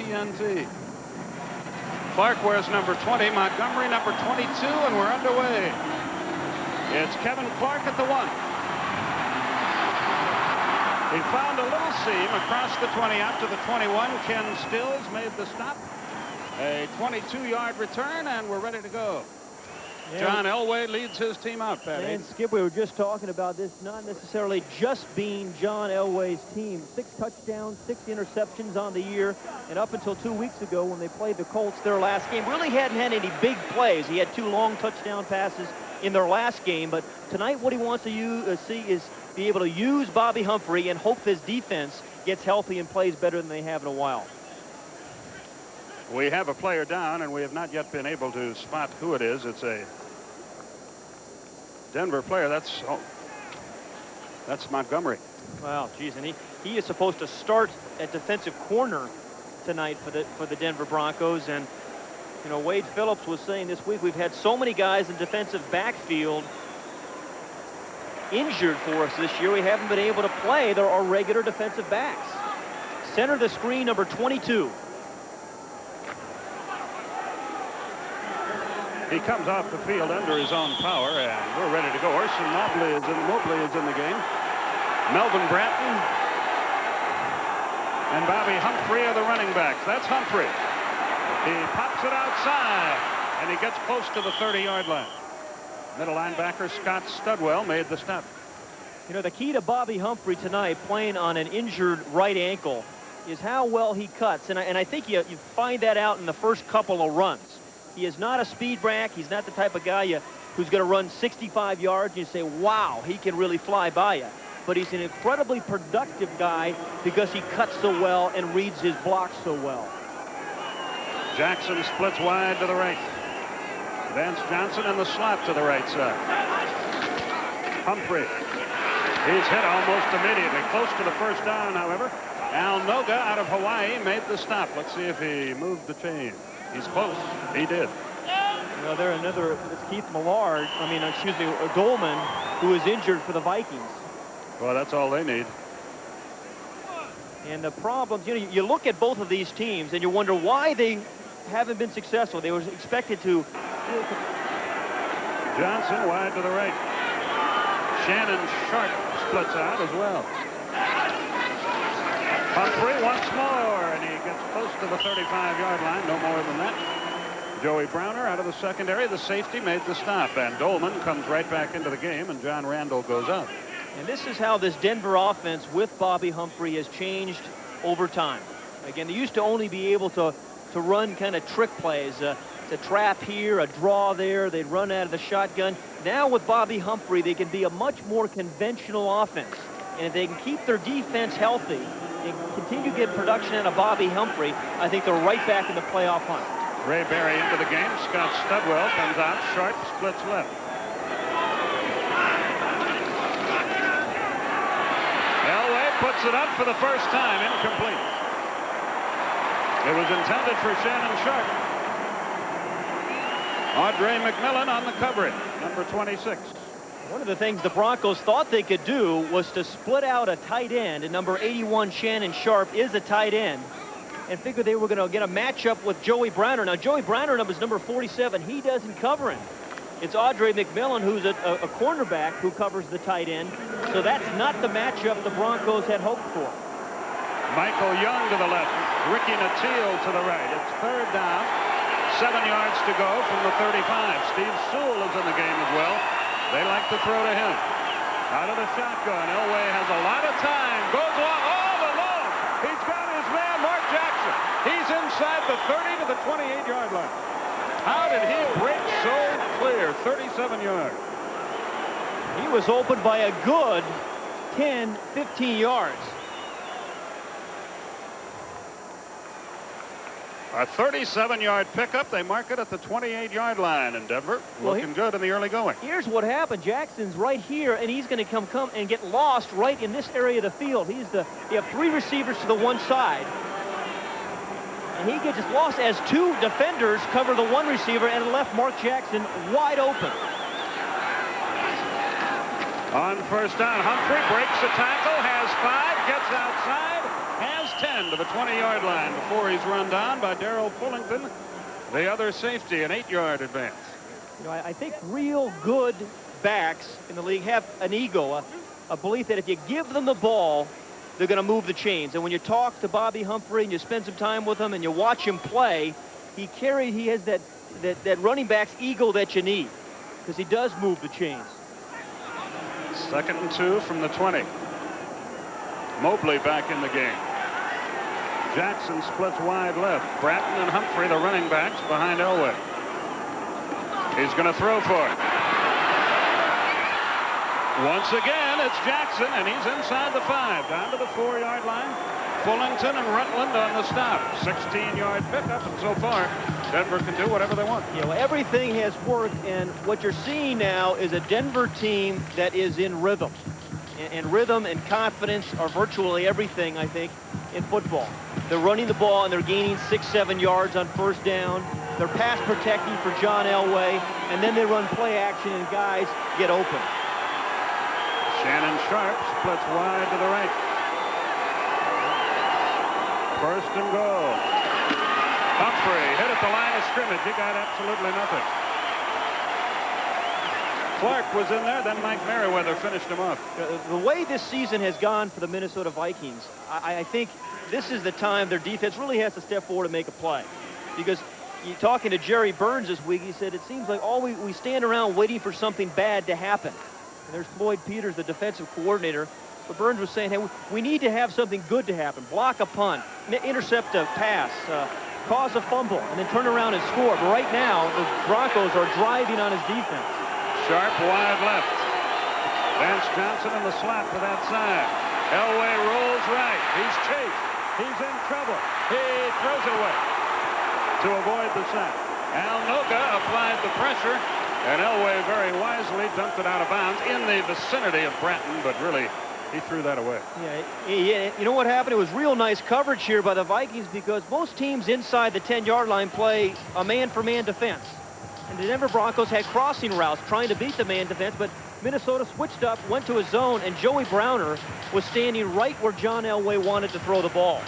TNT. Clark wears number 20, Montgomery number 22, and we're underway. It's Kevin Clark at the 1. He found a little seam across the 20 out to the 21. Ken Stills made the stop. A 22-yard return, and we're ready to go. Yeah. John Elway leads his team out, Patty. And Skip, we were just talking about this not necessarily just being John Elway's team. 6 touchdowns, 6 interceptions on the year, and up until 2 weeks ago when they played the Colts their last game, really hadn't had any big plays. He had 2 long touchdown passes in their last game, but tonight what he wants to see is be able to use Bobby Humphrey and hope his defense gets healthy and plays better than they have in a while. We have a player down, and we have not yet been able to spot who it is. It's a Denver player. That's Montgomery. Wow, geez, and he is supposed to start at defensive corner tonight for the Denver Broncos. And you know, Wade Phillips was saying this week we've had so many guys in defensive backfield injured for us this year. We haven't been able to play our regular defensive backs. Center of the screen, number 22. He comes off the field under his own power, and we're ready to go. Orson Mobley is in the game. Melvin Bratton and Bobby Humphrey are the running backs. That's Humphrey. He pops it outside, and he gets close to the 30-yard line. Middle linebacker Scott Studwell made the stop. You know, the key to Bobby Humphrey tonight, playing on an injured right ankle, is how well he cuts. And I think you find that out in the first couple of runs. He is not a speed back. He's not the type of guy who's going to run 65 yards and you say, wow, he can really fly by you. But he's an incredibly productive guy because he cuts so well and reads his blocks so well. Jackson splits wide to the right. Vance Johnson in the slot to the right side. Humphrey. He's hit almost immediately. Close to the first down, however. Al Noga out of Hawaii made the stop. Let's see if he moved the chain. He's close. He did. You know, it's Keith Millard, Dolman, who is injured for the Vikings. Well, that's all they need. And the problems, you know, you look at both of these teams and you wonder why they haven't been successful. They were expected to. Johnson wide to the right. Shannon Sharp splits out as well. Humphrey once more, and he gets close to the 35-yard line, no more than that. Joey Browner out of the secondary. The safety made the stop, and Dolman comes right back into the game, and John Randall goes out. And this is how this Denver offense with Bobby Humphrey has changed over time. Again, they used to only be able to run kind of trick plays, a trap here, a draw there. They'd run out of the shotgun. Now with Bobby Humphrey, they can be a much more conventional offense. And if they can keep their defense healthy and continue to get production out of Bobby Humphrey, I think they're right back in the playoff hunt. Ray Berry into the game. Scott Studwell comes out. Sharp splits left. Elway puts it up for the first time. Incomplete. It was intended for Shannon Sharp. Audrey McMillan on the coverage, number 26. One of the things the Broncos thought they could do was to split out a tight end, and number 81 Shannon Sharp is a tight end, and figured they were going to get a matchup with Joey Browner. Now Joey Browner is number 47. He doesn't cover him. It's Audrey McMillan, who's a cornerback, who covers the tight end. So that's not the matchup the Broncos had hoped for. Michael Young to the left, Ricky Nattiel to the right. It's third down, 7 yards to go from the 35. Steve Sewell is in the game as well. They like to throw to him. Out of the shotgun, Elway has a lot of time. Goes long, all alone. He's got his man, Mark Jackson. He's inside the 30 to the 28-yard line. How did he break so clear? 37 yards. He was opened by a good 10, 15 yards. A 37-yard pickup. They mark it at the 28-yard line in Denver. Looking good in the early going. Here's what happened. Jackson's right here, and he's going to come and get lost right in this area of the field. You have 3 receivers to the one side. And he gets lost as 2 defenders cover the one receiver and left Mark Jackson wide open. On first down, Humphrey breaks the tackle, has 5, gets outside, has 10. again to the 20-yard line before he's run down by Darrell Fullington, the other safety, an 8-yard advance. You know, I think real good backs in the league have an ego, a belief that if you give them the ball, they're going to move the chains. And when you talk to Bobby Humphrey and you spend some time with him and you watch him play, he has that running back's ego that you need, because he does move the chains. 2nd and 2 from the 20. Mobley back in the game. Jackson splits wide left. Bratton and Humphrey, the running backs, behind Elway. He's going to throw for it. Once again, it's Jackson, and he's inside the 5, down to the 4-yard line. Fullington and Rutland on the stop. 16-yard pickup, and so far, Denver can do whatever they want. You know, everything has worked, and what you're seeing now is a Denver team that is in rhythm. And rhythm and confidence are virtually everything, I think, in football. They're running the ball, and they're gaining 6-7 yards on first down. They're pass protecting for John Elway, and then they run play action, and guys get open. Shannon Sharp splits wide to the right. 1st and goal. Humphrey hit at the line of scrimmage. He got absolutely nothing. Clark was in there, then Mike Merriweather finished him off. The way this season has gone for the Minnesota Vikings, I think this is the time their defense really has to step forward and make a play. Because you're talking to Jerry Burns this week, he said it seems like we stand around waiting for something bad to happen. And there's Floyd Peters, the defensive coordinator. But Burns was saying, hey, we need to have something good to happen. Block a punt, intercept a pass, cause a fumble, and then turn around and score. But right now, the Broncos are driving on his defense. Sharp wide left. Vance Johnson in the slot to that side. Elway rolls right. He's chased. He's in trouble. He throws it away to avoid the sack. Al Noga applied the pressure, and Elway very wisely dumped it out of bounds in the vicinity of Bratton, but really he threw that away. Yeah, you know what happened? It was real nice coverage here by the Vikings, because most teams inside the 10-yard line play a man-for-man defense. And the Denver Broncos had crossing routes trying to beat the man defense, but Minnesota switched up, went to a zone, and Joey Browner was standing right where John Elway wanted to throw the ball.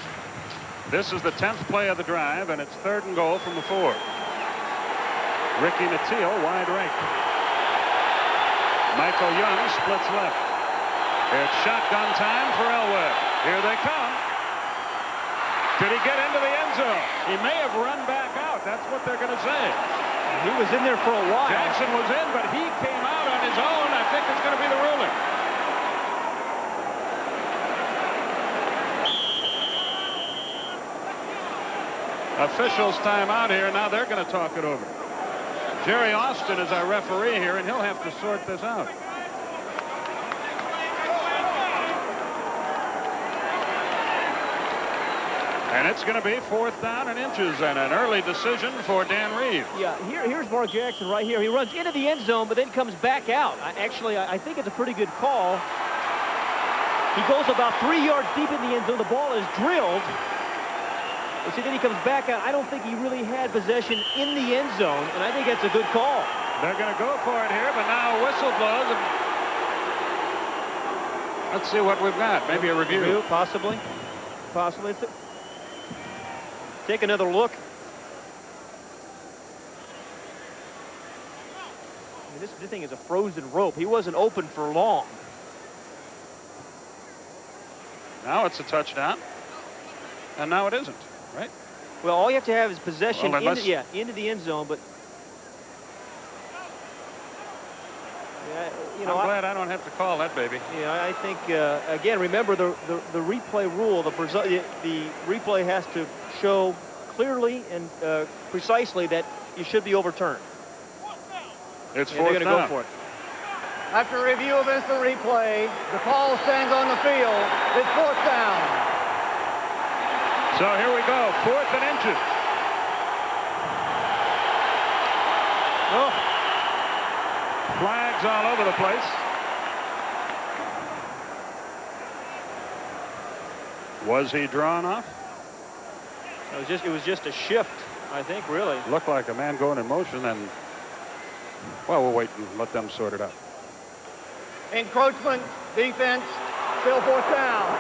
This is the 10th play of the drive, and it's 3rd and goal from the 4. Ricky Nattiel wide right. Michael Young splits left. It's shotgun time for Elway. Here they come. Did he get into the end zone? He may have run back out. That's what they're going to say. He was in there for a while. Jackson was in, but he came out on his own. I think it's going to be the ruling. Officials timeout here. Now they're going to talk it over. Jerry Austin is our referee here, and he'll have to sort this out. And it's going to be 4th down and inches, and an early decision for Dan Reeves. Yeah, here's Mark Jackson right here. He runs into the end zone, but then comes back out. I think it's a pretty good call. He goes about 3 yards deep in the end zone. The ball is drilled. You see, then he comes back out. I don't think he really had possession in the end zone, and I think that's a good call. They're going to go for it here, but now a whistle blows. Let's see what we've got. Maybe a review. Possibly. Take another look. I mean, this thing is a frozen rope. He wasn't open for long. Now it's a touchdown, and now it isn't, right? Well, all you have to have is possession into the end zone, but you know, I'm glad I don't have to call that baby. Yeah, I think again, remember the replay rule. The replay has to show clearly and precisely that you should be overturned. It's 4th down. They're going to go for it. After review of instant replay, the call stands on the field. It's 4th down. So here we go, 4th and inches. Oh. Flags all over the place. Was he drawn off? It was just a shift, I think, really. Looked like a man going in motion, and well, we'll wait and let them sort it out. Encroachment, defense, still 4th down.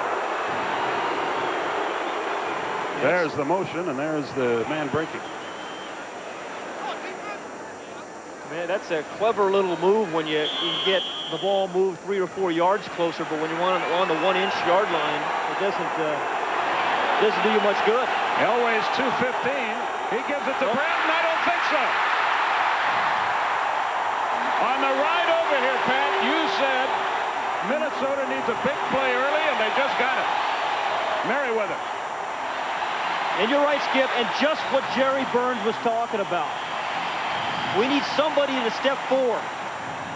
There's the motion, and there's the man breaking. Man, that's a clever little move when you get the ball moved 3 or 4 yards closer, but when you want it on the 1-inch yard line, it doesn't do you much good. Elway's 215. He gives it to Bratton. I don't think so. On the ride over here, Pat, you said Minnesota needs a big play early, and they just got it. Merriweather. And you're right, Skip, and just what Jerry Burns was talking about. We need somebody to step forward.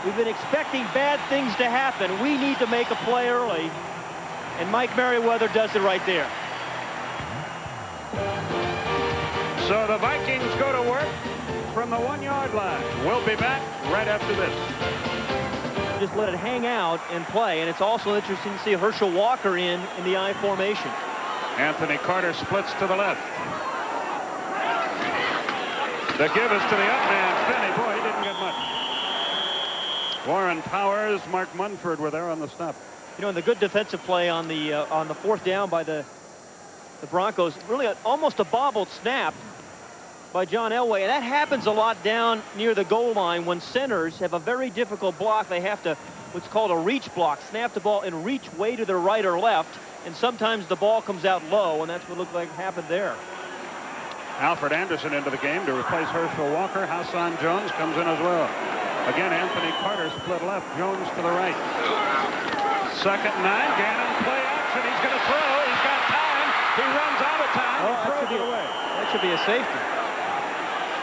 We've been expecting bad things to happen. We need to make a play early, and Mike Merriweather does it right there. So the Vikings go to work from the 1-yard line. We'll be back right after this. Just let it hang out and play, and it's also interesting to see Herschel Walker in the I formation. Anthony Carter splits to the left. The give is to the up man, Finney. Boy, he didn't get much. Warren Powers, Mark Munford were there on the stop. You know, and the good defensive play on the 4th down by the Broncos, really almost a bobbled snap by John Elway, and that happens a lot down near the goal line when centers have a very difficult block. They have to what's called a reach block, snap the ball and reach way to their right or left, and sometimes the ball comes out low, and that's what looked like happened there. Alfred Anderson into the game to replace Herschel Walker. Hassan Jones comes in as well. Again, Anthony Carter split left, Jones to the right. 2nd and 9, Gannon play action. He's going to throw. He's got time. He runs out of time. He throws it away. That should be a safety.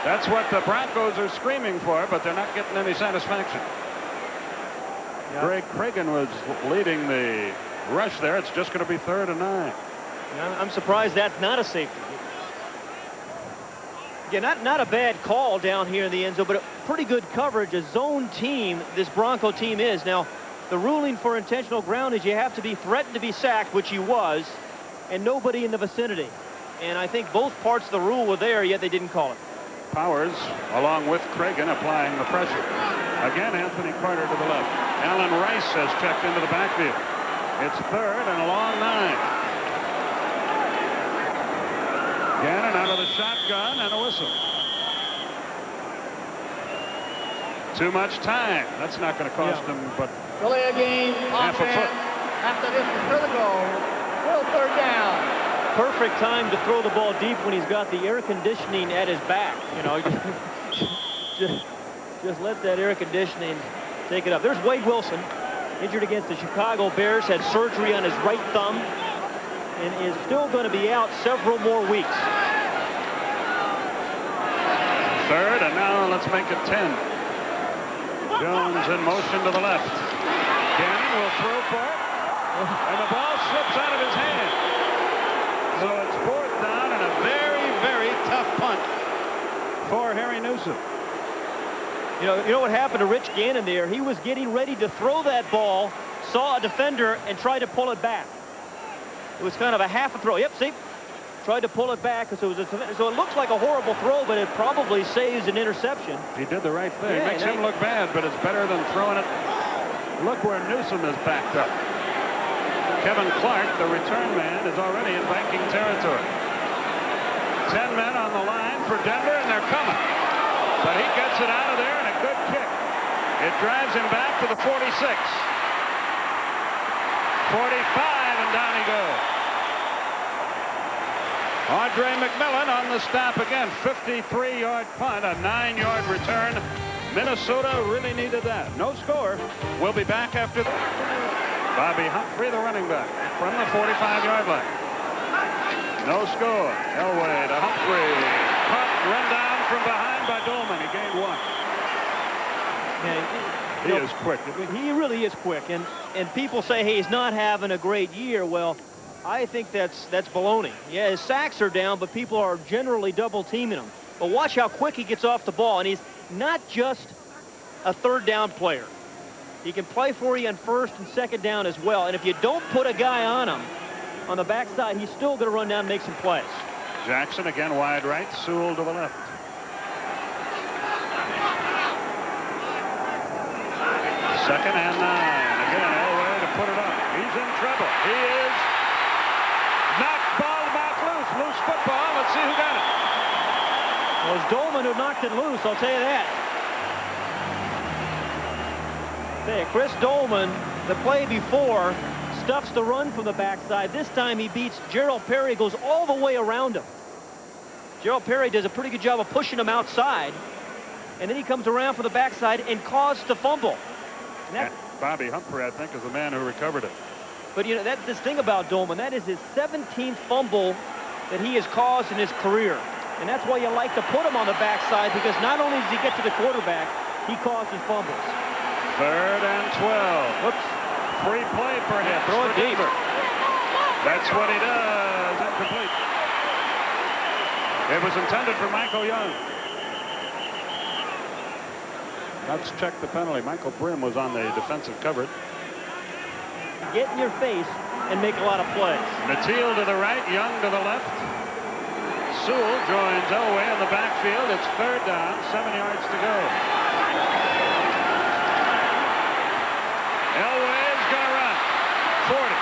That's what the Broncos are screaming for, but they're not getting any satisfaction. Yeah. Greg Cragen was leading the rush there. It's just going to be 3rd and 9. Yeah, I'm surprised that's not a safety. Yeah, not a bad call down here in the end zone, but a pretty good coverage. A zone team, this Bronco team is. Now, the ruling for intentional ground is you have to be threatened to be sacked, which he was, and nobody in the vicinity. And I think both parts of the rule were there, yet they didn't call it. Powers, along with Cragen, applying the pressure. Again, Anthony Carter to the left. Alan Rice has checked into the backfield. It's 3rd and a long 9. Gannon out of the shotgun and a whistle. Too much time. That's not going to cost them, but Delay a game half a foot. After this is to the goal. Still 3rd down. Perfect time to throw the ball deep when he's got the air conditioning at his back. You know, just let that air conditioning take it up. There's Wade Wilson, injured against the Chicago Bears, had surgery on his right thumb, and is still going to be out several more weeks. 3rd, and now let's make it 10. Jones in motion to the left. Gannon will throw for it, and the ball slips out of his hand. So it's 4th down and a very, very tough punt for Harry Newsom. You know what happened to Rich Gannon there? He was getting ready to throw that ball, saw a defender, and tried to pull it back. It was kind of a half a throw. Yep, see? Tried to pull it back, so it looks like a horrible throw, but it probably saves an interception. He did the right thing. Yeah, Makes him look bad, but it's better than throwing it. Look where Newsom is backed up. Kevin Clark, the return man, is already in Viking territory. 10 men on the line for Denver, and they're coming. But he gets it out of there, and a good kick. It drives him back to the 46. 45, and down he goes. Andre McMillan on the stop again. 53-yard punt, a 9-yard return. Minnesota really needed that. No score. We'll be back after that. Bobby Humphrey, the running back, from the 45-yard line. No score. Elway to Humphrey. Punt, run down from behind by Dolman. He gained 1. Yeah, he is quick, isn't he? He really is quick, and people say, hey, he's not having a great year. Well, I think that's baloney. Yeah, his sacks are down, but people are generally double teaming him. But watch how quick he gets off the ball, and he's not just a 3rd down player. He can play for you on 1st and 2nd down as well. And if you don't put a guy on him on the backside, he's still going to run down and make some plays. Jackson again wide right, Sewell to the left. 2nd and 9. Again, Elway to put it up. He's in trouble. He is knocked ball back loose. Loose football. Let's see who got it. Well, it was Dolman who knocked it loose, I'll tell you that. Chris Dolman, the play before, stuffs the run from the backside. This time he beats Gerald Perry, goes all the way around him. Gerald Perry does a pretty good job of pushing him outside, and then he comes around for the backside and caused the fumble. And Bobby Humphrey, I think, is the man who recovered it. But you know, that's this thing about Dolman. That is his 17th fumble that he has caused in his career. And that's why you like to put him on the backside, because not only does he get to the quarterback, he causes fumbles. 3rd and 12. Whoops. Free play perhaps. Throw it deep. That's what he does. Incomplete. It was intended for Michael Young. Let's check the penalty. Michael Brim was on the defensive coverage. Get in your face and make a lot of plays. Natil to the right, Young to the left. Sewell joins Elway in the backfield. It's 3rd down, 7 yards to go. Elway's going to run. 40,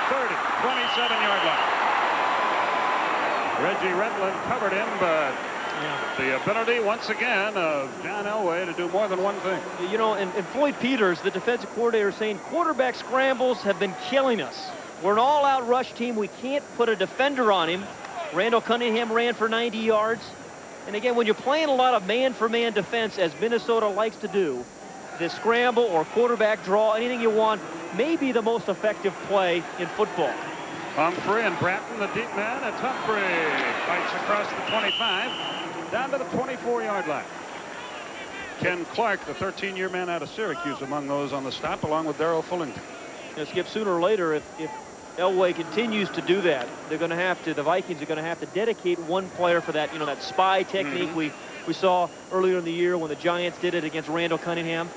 30, 27-yard line. Reggie Redland covered him, but the ability, once again, of John Elway to do more than one thing. You know, and Floyd Peters, the defensive coordinator, saying quarterback scrambles have been killing us. We're an all-out rush team. We can't put a defender on him. Randall Cunningham ran for 90 yards. And again, when you're playing a lot of man-for-man defense, as Minnesota likes to do, the scramble or quarterback draw, anything you want, may be the most effective play in football. Humphrey and Bratton, the deep man. It's Humphrey. Fights across the 25, down to the 24-yard line. Ken Clark, the 13-year man out of Syracuse, among those on the stop, along with Darrell Fullington. You know, Skip, sooner or later, if Elway continues to do that, they're going to have to, the Vikings are going to have to dedicate one player for that, you know, that spy technique we saw earlier in the year when the Giants did it against Randall Cunningham.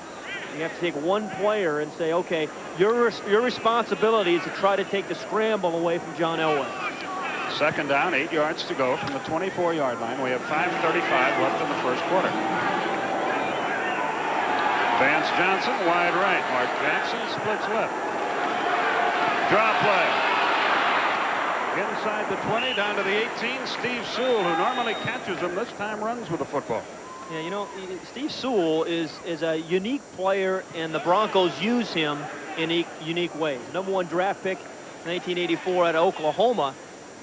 You have to take one player and say, okay, your responsibility is to try to take the scramble away from John Elway. 2nd down, 8 yards to go from the 24-yard line. We have 5:35 left in the first quarter. Vance Johnson wide right. Mark Jackson splits left. Draw play. Inside the 20, down to the 18. Steve Sewell, who normally catches him, this time runs with the football. Yeah, you know, Steve Sewell is a unique player, and the Broncos use him in unique ways. #1 draft pick, 1984 out of Oklahoma,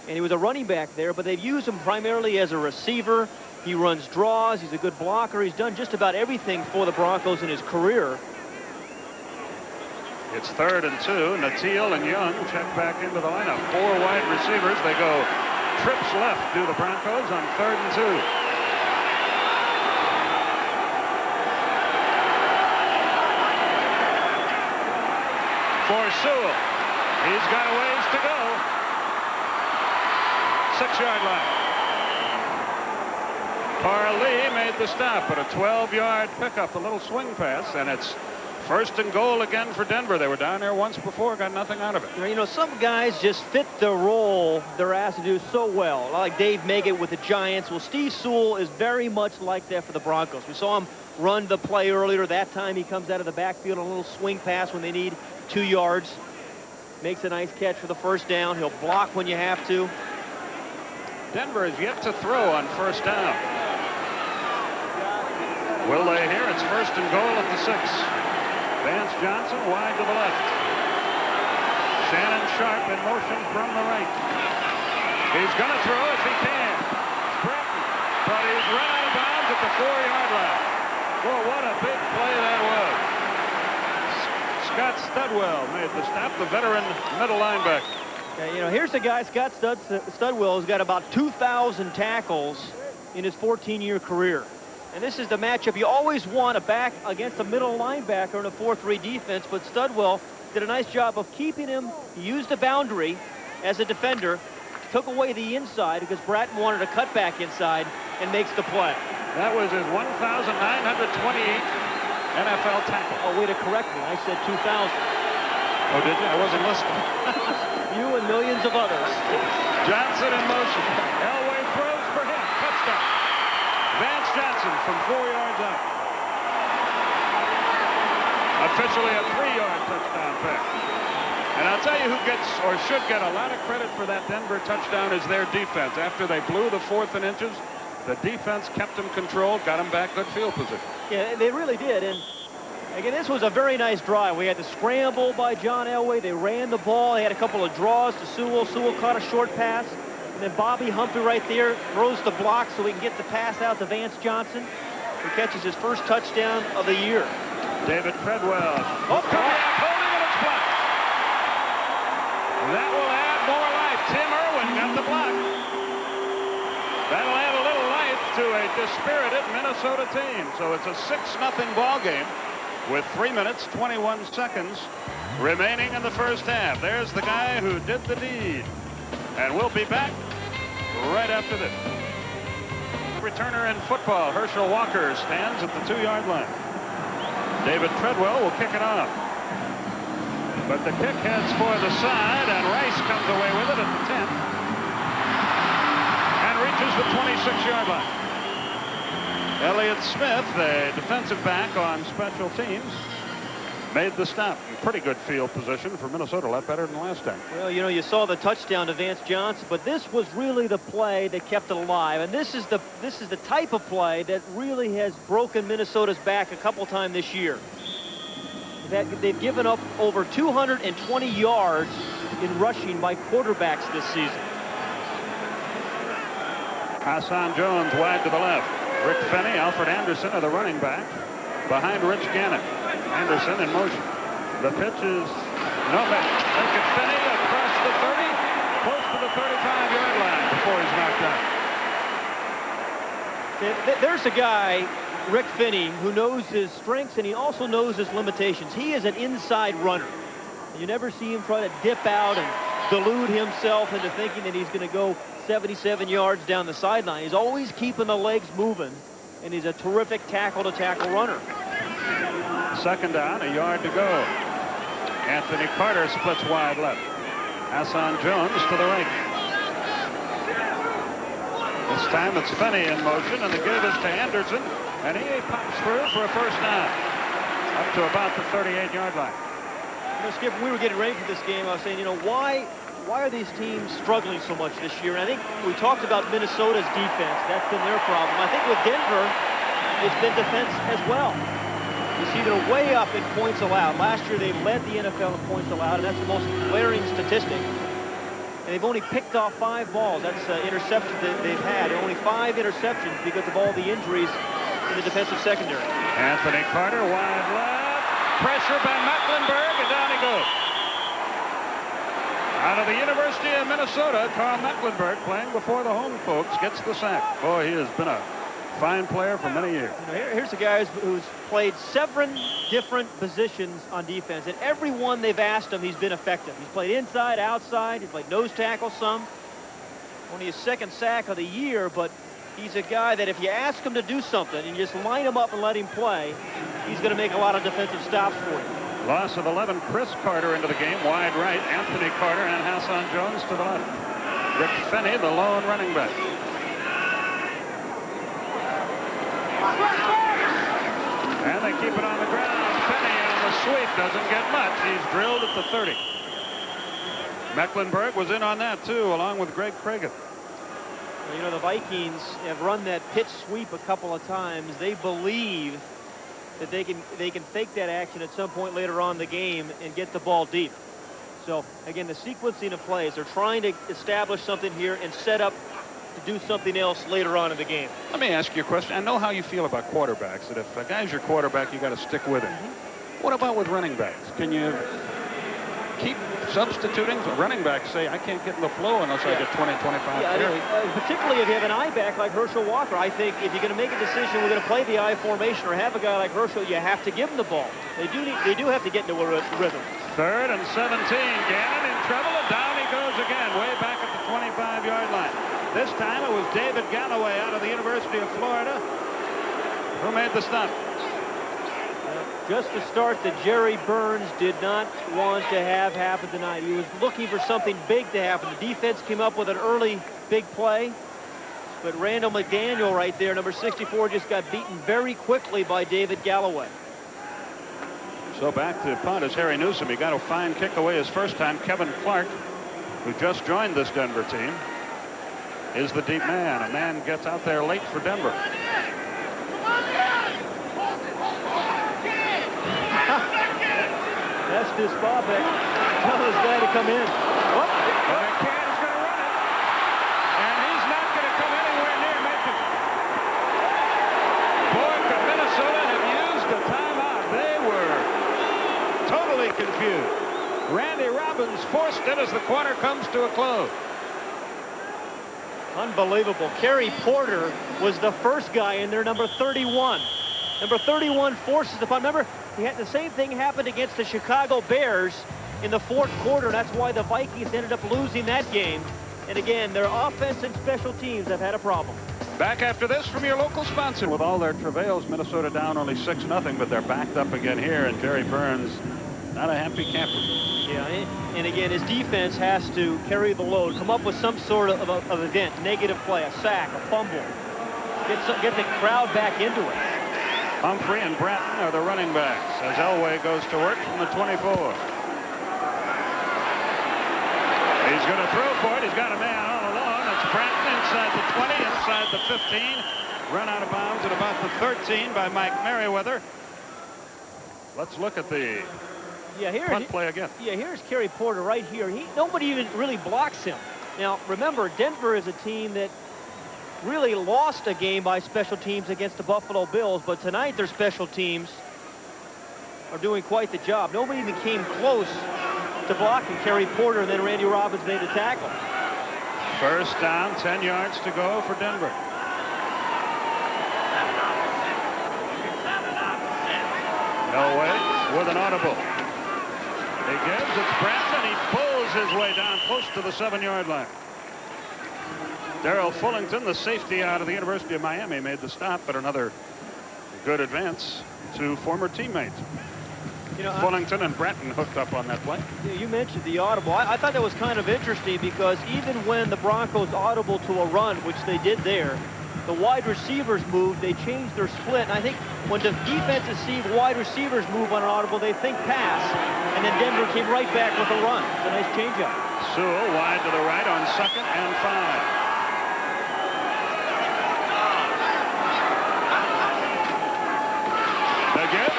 and he was a running back there, but they've used him primarily as a receiver. He runs draws. He's a good blocker. He's done just about everything for the Broncos in his career. It's 3rd and 2. Natil and Young check back into the lineup. 4 wide receivers. They go trips left to the Broncos on 3rd and 2. For Sewell. He's got a ways to go. 6-yard line. Parlee made the stop, but a 12-yard pickup, a little swing pass, and it's 1st and goal again for Denver. They were down there once before, got nothing out of it. You know, some guys just fit the role they're asked to do so well, like Dave Meggett with the Giants. Well, Steve Sewell is very much like that for the Broncos. We saw him run the play earlier. That time he comes out of the backfield on a little swing pass when they need 2 yards. Makes a nice catch for the 1st down. He'll block when you have to. Denver is yet to throw on 1st down. Will they here? It's 1st and goal at the 6. Vance Johnson wide to the left. Shannon Sharp in motion from the right. He's going to throw if he can. Bratton, but he's run out of bounds at the 4-yard line. Well, what a big play that was. Scott Studwell made the stop, the veteran middle linebacker. Yeah, you know, here's the guy, Scott Studwell, who's got about 2,000 tackles in his 14-year career. And this is the matchup you always want, a back against a middle linebacker in a 4-3 defense, but Studwell did a nice job of keeping him. He used the boundary as a defender, took away the inside because Bratton wanted to cut back inside, and makes the play. That was his 1,928th NFL tackle. Oh, way to correct me. I said 2,000. Oh, did you? I wasn't listening. You and millions of others. Johnson in motion. Elway throws for him. Touchdown. Vance Johnson from 4 yards out. Officially a 3-yard touchdown pass. And I'll tell you who gets or should get a lot of credit for that Denver touchdown is their defense. After they blew the 4th and inches, the defense kept them controlled, got them back good field position. Yeah, they really did. And again, this was a very nice drive. We had the scramble by John Elway. They ran the ball. They had a couple of draws to Sewell. Sewell caught a short pass. And then Bobby Humphrey right there throws the block so he can get the pass out to Vance Johnson, who catches his first touchdown of the year. David Treadwell. Oh, Kubiak holding it, it's blocked. That will add more life. Tim Irwin got the block. That'll add a little life to a dispirited Minnesota team. So it's a 6-0 ball game with 3 minutes, 21 seconds remaining in the first half. There's the guy who did the deed. And we'll be back right after this. Returner in football, Herschel Walker, stands at the 2-yard line. David Treadwell will kick it off. But the kick heads for the side, and Rice comes away with it at the 10. And reaches the 26-yard line. Elliott Smith, the defensive back on special teams, made the stop. Pretty good field position for Minnesota, a lot better than last time. Well, you know, you saw the touchdown to Vance Johnson, but this was really the play that kept it alive. And this is the type of play that really has broken Minnesota's back a couple times this year. They've given up over 220 yards in rushing by quarterbacks this season. Hassan Jones wide to the left. Rick Fenny, Alfred Anderson are the running back behind Rich Gannon. Anderson in motion. The pitch is no better. Look at Fenny across the 30, close to the 35-yard line before he's knocked out. There's a guy, Rick Finney, who knows his strengths and he also knows his limitations. He is an inside runner. You never see him try to dip out and delude himself into thinking that he's going to go 77 yards down the sideline. He's always keeping the legs moving, and he's a terrific tackle-to-tackle runner. Second down, a yard to go. Anthony Carter splits wide left. Hassan Jones to the right. This time it's Fenny in motion, and the give is to Anderson, and he pops through for a first down up to about the 38-yard line. You know, Skip, when we were getting ready for this game, I was saying, you know, why are these teams struggling so much this year? And I think we talked about Minnesota's defense. That's been their problem. I think with Denver, it's been defense as well. You see they're way up in points allowed. Last year they led the NFL in points allowed, and that's the most glaring statistic. And they've only picked off 5 balls. That's interceptions that they've had. Only 5 interceptions because of all the injuries in the defensive secondary. Anthony Carter wide left. Pressure by Mecklenburg, and down he goes. Out of the University of Minnesota, Carl Mecklenburg, playing before the home folks, gets the sack. Boy, he has been a fine player for many years. You know, here's a guy who's played 7 different positions on defense, and every one they've asked him, he's been effective. He's played inside, outside. He's played nose tackle some. Only his 2nd sack of the year, but he's a guy that if you ask him to do something and you just line him up and let him play, he's going to make a lot of defensive stops for you. Loss of 11, Chris Carter into the game, wide right. Anthony Carter and Hassan Jones to the left. Rick Fenny, the lone running back. And they keep it on the ground. Fenny on the sweep doesn't get much. He's drilled at the 30. Mecklenburg was in on that too, along with Greg Cragen. Well, you know, the Vikings have run that pitch sweep a couple of times. They believe that they can fake that action at some point later on in the game and get the ball deep. So again, the sequencing of plays, they're trying to establish something here and set up to do something else later on in the game. Let me ask you a question. I know how you feel about quarterbacks, that if a guy's your quarterback, you got to stick with him. What about with running backs? Can you keep substituting? So running backs say, I can't get in the flow unless I get 20, 25 carries. Particularly if you have an I back like Herschel Walker. I think if you're going to make a decision, we're going to play the I formation or have a guy like Herschel, you have to give him the ball. They do have to get into a rhythm. 3rd and 17. Gannon in trouble, and down he goes again, way back at the 25-yard line. This time it was David Galloway out of the University of Florida who made the stop. Just the start that Jerry Burns did not want to have happen tonight. He was looking for something big to happen. The defense came up with an early big play, but Randall McDaniel right there, number 64, just got beaten very quickly by David Galloway. So back to punt is Harry Newsom. He got a fine kick away his first time. Kevin Clark, who just joined this Denver team, is the deep man. A man gets out there late for Denver. That's this Bobek. Tell this guy to come in. Oh. But McCann's going to run it. And he's not going to come anywhere near making it. Boy, could Minnesota have used the timeout. They were totally confused. Randy Robbins forced it as the quarter comes to a close. Unbelievable. Kerry Porter was the first guy in there, number 31. Number 31 forces the punt. Remember, the same thing happened against the Chicago Bears in the fourth quarter. That's why the Vikings ended up losing that game. And again, their offense and special teams have had a problem. Back after this from your local sponsor. With all their travails, Minnesota down only 6-0, but they're backed up again here, and Jerry Burns not a happy camper. Yeah, and again, his defense has to carry the load, come up with some sort of event, negative play, a sack, a fumble, get the crowd back into it. Humphrey and Bratton are the running backs as Elway goes to work from the 24. He's going to throw for it. He's got a man all along. It's Bratton inside the 20, inside the 15. Run out of bounds at about the 13 by Mike Merriweather. Let's look at the punt play again. Yeah, here's Kerry Porter right here. Nobody even really blocks him. Now, remember, Denver is a team that really lost a game by special teams against the Buffalo Bills, but tonight their special teams are doing quite the job. Nobody even came close to blocking Kerry Porter, and then Randy Robbins made the tackle. First down, 10 yards to go for Denver. Elway with an audible. He gives, it's Branson. He pulls his way down close to the 7-yard line. Darrell Fullington, the safety out of the University of Miami, made the stop, but another good advance to former teammates. You know, Fullington and Bratton hooked up on that play. You mentioned the audible. I thought that was kind of interesting because even when the Broncos audible to a run, which they did there, the wide receivers moved, they changed their split. And I think when the defenses see wide receivers move on an audible, they think pass. And then Denver came right back with a run. It's a nice changeup. Sewell wide to the right on 2nd and 5. Again,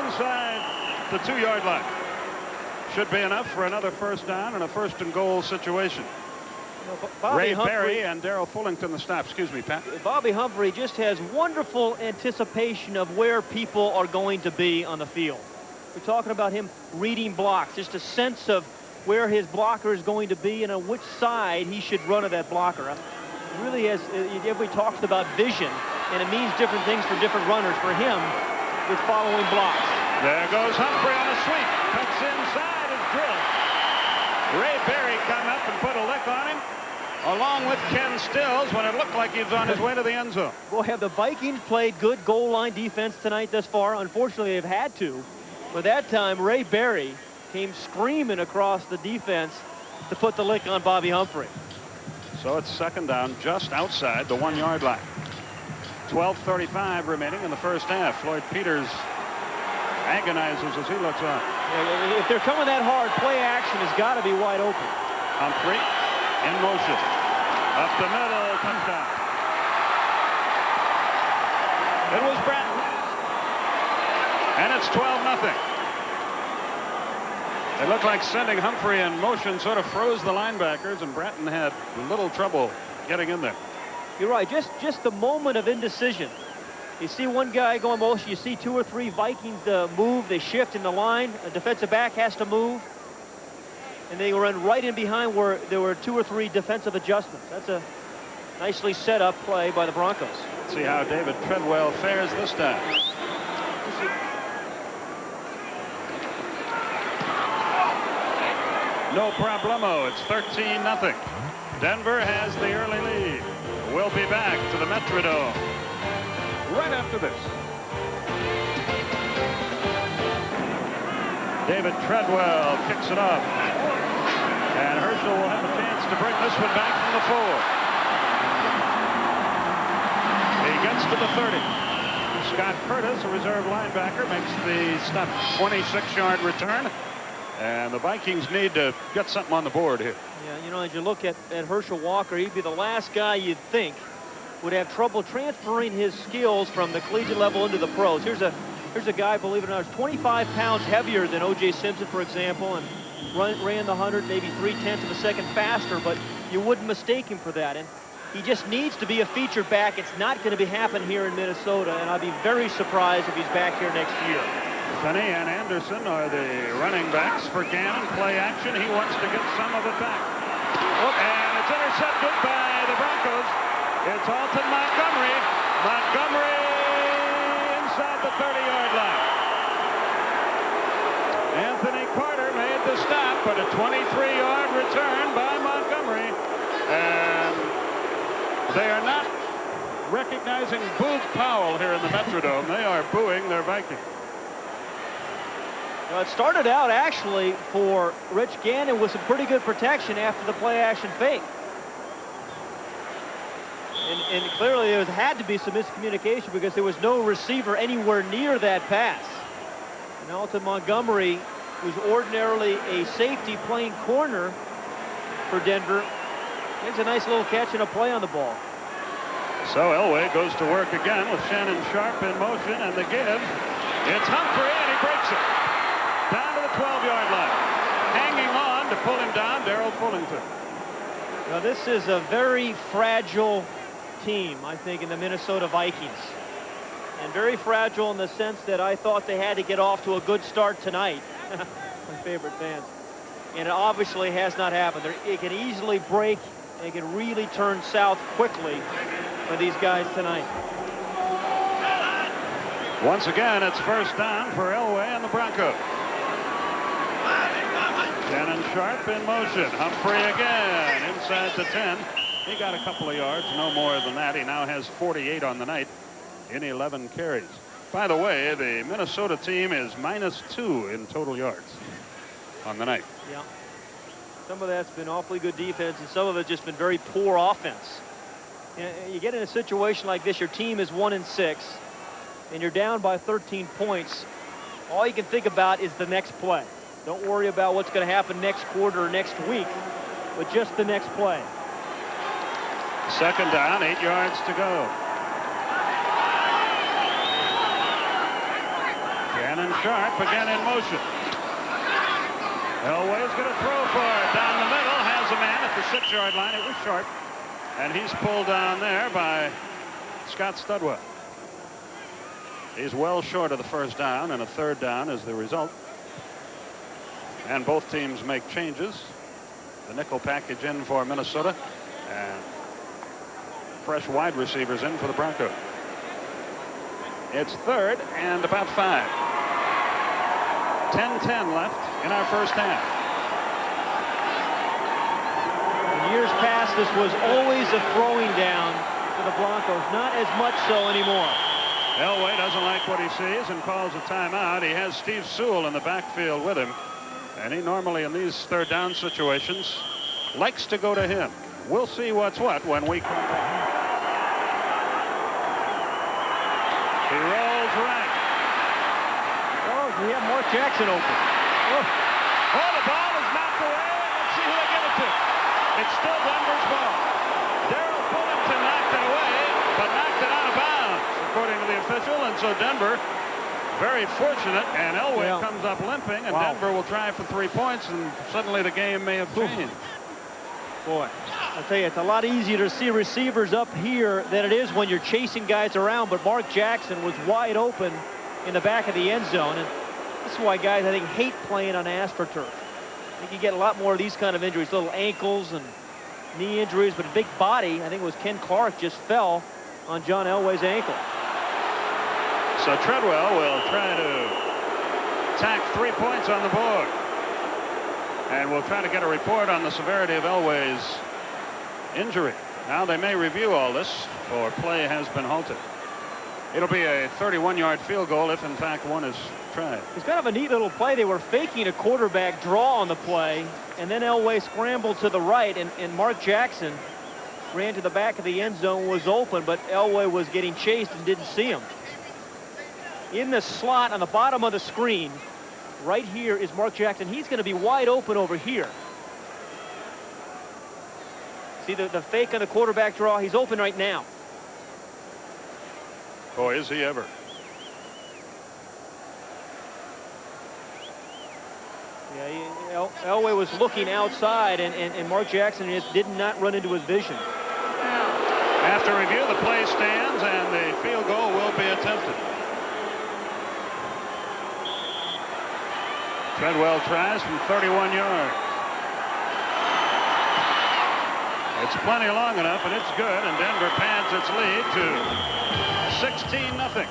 inside the 2-yard line. Should be enough for another first down and a 1st and goal situation. Ray Berry and Darrell Fullington the stop. Excuse me, Pat. Bobby Humphrey just has wonderful anticipation of where people are going to be on the field. We're talking about him reading blocks, just a sense of where his blocker is going to be and on which side he should run of that blocker. Really has, everybody talks about vision, and it means different things for different runners. For him, it's following blocks. There goes Humphrey on a sweep. Cuts inside his drill. Ray Berry come up and put a lick on him, along with Ken Stills, when it looked like he was on his way to the end zone. Boy, have the Vikings played good goal line defense tonight thus far. Unfortunately, they've had to. But that time, Ray Berry came screaming across the defense to put the lick on Bobby Humphrey. So it's 2nd down just outside the 1-yard line. 12:35 remaining in the first half. Floyd Peters agonizes as he looks on. If they're coming that hard, play action has got to be wide open. Humphrey in motion. Up the middle, touchdown. It was Bratton. And it's 12-0. It looked like sending Humphrey in motion sort of froze the linebackers, and Bratton had little trouble getting in there. You're right. Just the moment of indecision. You see one guy going motion. You see 2 or 3 Vikings move. They shift in the line. A defensive back has to move. And they run right in behind where there were 2 or 3 defensive adjustments. That's a nicely set up play by the Broncos. Let's see how David Treadwell fares this time. No problemo. It's 13-0. Denver has the early lead. We'll be back to the Metrodome right after this. David Treadwell kicks it up. And Herschel will have a chance to bring this one back from the 4. He gets to the 30. Scott Curtis, a reserve linebacker, makes the stop 26-yard return. And the Vikings need to get something on the board here. Yeah, you know, as you look at Herschel Walker, he'd be the last guy you'd think would have trouble transferring his skills from the collegiate level into the pros. Here's a guy, believe it or not, who's 25 pounds heavier than O.J. Simpson, for example, and ran the 100, maybe 0.3 of a second faster, but you wouldn't mistake him for that. And he just needs to be a featured back. It's not going to be happening here in Minnesota, and I'd be very surprised if he's back here next year. Finney and Anderson are the running backs for Gannon. Play action. He wants to get some of it back. And it's intercepted by the Broncos. It's Alton Montgomery. Montgomery inside the 30-yard line. Anthony Carter made the stop, but a 23-yard return by Montgomery. And they are not recognizing Booth Powell here in the Metrodome. They are booing their Vikings. Well, it started out actually for Rich Gannon with some pretty good protection after the play action fake. And clearly there had to be some miscommunication because there was no receiver anywhere near that pass. And Alton Montgomery, who's ordinarily a safety playing corner for Denver, makes a nice little catch and a play on the ball. So Elway goes to work again with Shannon Sharp in motion, and the give. It's Humphrey, and he breaks it. Down to the 12-yard line. Hanging on to pull him down, Darrell Fullington. Now this is a very fragile team, I think, in the Minnesota Vikings. And very fragile in the sense that I thought they had to get off to a good start tonight. My favorite fans. And it obviously has not happened. It can easily break, and it can really turn south quickly for these guys tonight. Once again, it's first down for Elway and the Broncos. Shannon Sharp in motion. Humphrey again inside the 10. He got a couple of yards, no more than that. He now has 48 on the night in 11 carries. By the way, the Minnesota team is -2 in total yards on the night. Yeah. Some of that's been awfully good defense, and some of it's just been very poor offense. You get in a situation like this, your team is 1-6, and you're down by 13 points. All you can think about is the next play. Don't worry about what's going to happen next quarter or next week, but just the next play. Second down, 8 yards to go. Shannon Sharp again in motion. Elway's going to throw for it down the middle. Has a man at the 6-yard line. It was Sharp. And he's pulled down there by Scott Studwell. He's well short of the first down, and a third down is the result. And both teams make changes. The nickel package in for Minnesota, and fresh wide receivers in for the Broncos. It's third and about 5. 10-10 left in our first half. In years past, this was always a throwing down for the Broncos. Not as much so anymore. Elway doesn't like what he sees and calls a timeout. He has Steve Sewell in the backfield with him. And he normally, in these third down situations, likes to go to him. We'll see what's what when we come back. He rolls right. Oh, we have Mark Jackson open. Oh, the ball is knocked away. Let's see who they give it to. It's still Denver's ball. Darrell Fullington knocked it away, but knocked it out of bounds, according to the official. And so Denver, very fortunate, and Elway comes up limping, and Denver will try for 3 points, and suddenly the game may have changed. Boy, I'll tell you, it's a lot easier to see receivers up here than it is when you're chasing guys around, but Mark Jackson was wide open in the back of the end zone, and this is why guys, I think, hate playing on AstroTurf. I think you get a lot more of these kind of injuries, little ankles and knee injuries, but a big body. I think it was Ken Clark just fell on John Elway's ankle. So Treadwell will try to tack 3 points on the board. And we'll try to get a report on the severity of Elway's injury. Now they may review all this, for play has been halted. It'll be a 31-yard field goal if in fact one is tried. It's kind of a neat little play. They were faking a quarterback draw on the play, and then Elway scrambled to the right, and Mark Jackson ran to the back of the end zone, was open, but Elway was getting chased and didn't see him. In the slot on the bottom of the screen, right here is Mark Jackson. He's going to be wide open over here. See the fake on the quarterback draw? He's open right now. Boy, is he ever. Yeah, Elway was looking outside, and Mark Jackson just did not run into his vision. After review, the play stands, and the field goal will be attempted. Treadwell tries from 31 yards. It's plenty long enough, and it's good, and Denver pads its lead to 16-0.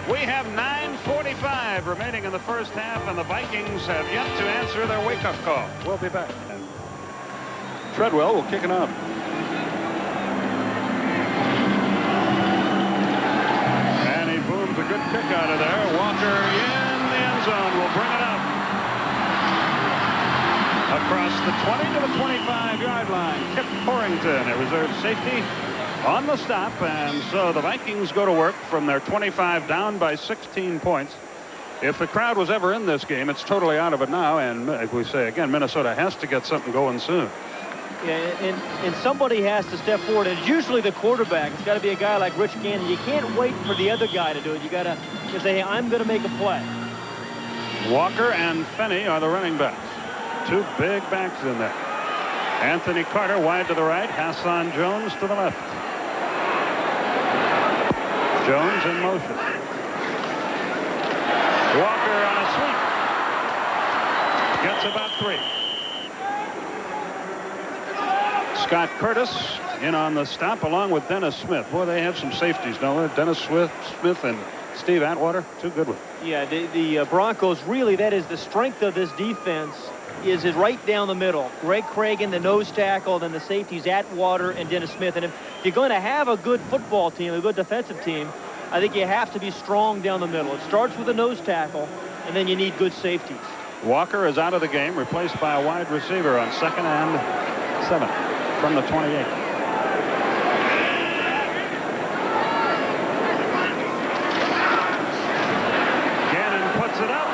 We have 9:45 remaining in the first half, and the Vikings have yet to answer their wake-up call. We'll be back. And Treadwell will kick it up. And he booms a good kick out of there. Walker in the end zone will bring it up. Across the 20 to the 25-yard line. Kip Corrington, a reserve safety, on the stop, and so the Vikings go to work from their 25 down by 16 points. If the crowd was ever in this game, it's totally out of it now, and if we say again, Minnesota has to get something going soon. Yeah, and somebody has to step forward, and it's usually the quarterback. It's got to be a guy like Rich Gannon. You can't wait for the other guy to do it. You got to say, hey, I'm going to make a play. Walker and Finney are the running backs. Two big backs in there. Anthony Carter wide to the right, Hassan Jones to the left. Jones in motion. Walker on a sweep. Gets about 3. Scott Curtis in on the stop along with Dennis Smith. Boy, they have some safeties, don't they? Dennis Smith and Steve Atwater, two good ones. Yeah, the Broncos, really, that is the strength of this defense, is right down the middle. Greg Cragen, the nose tackle, then the safeties Atwater and Dennis Smith. And if you're going to have a good football team, a good defensive team, I think you have to be strong down the middle. It starts with a nose tackle, and then you need good safeties. Walker is out of the game, replaced by a wide receiver on 2nd and 7 from the 28. Gannon puts it up.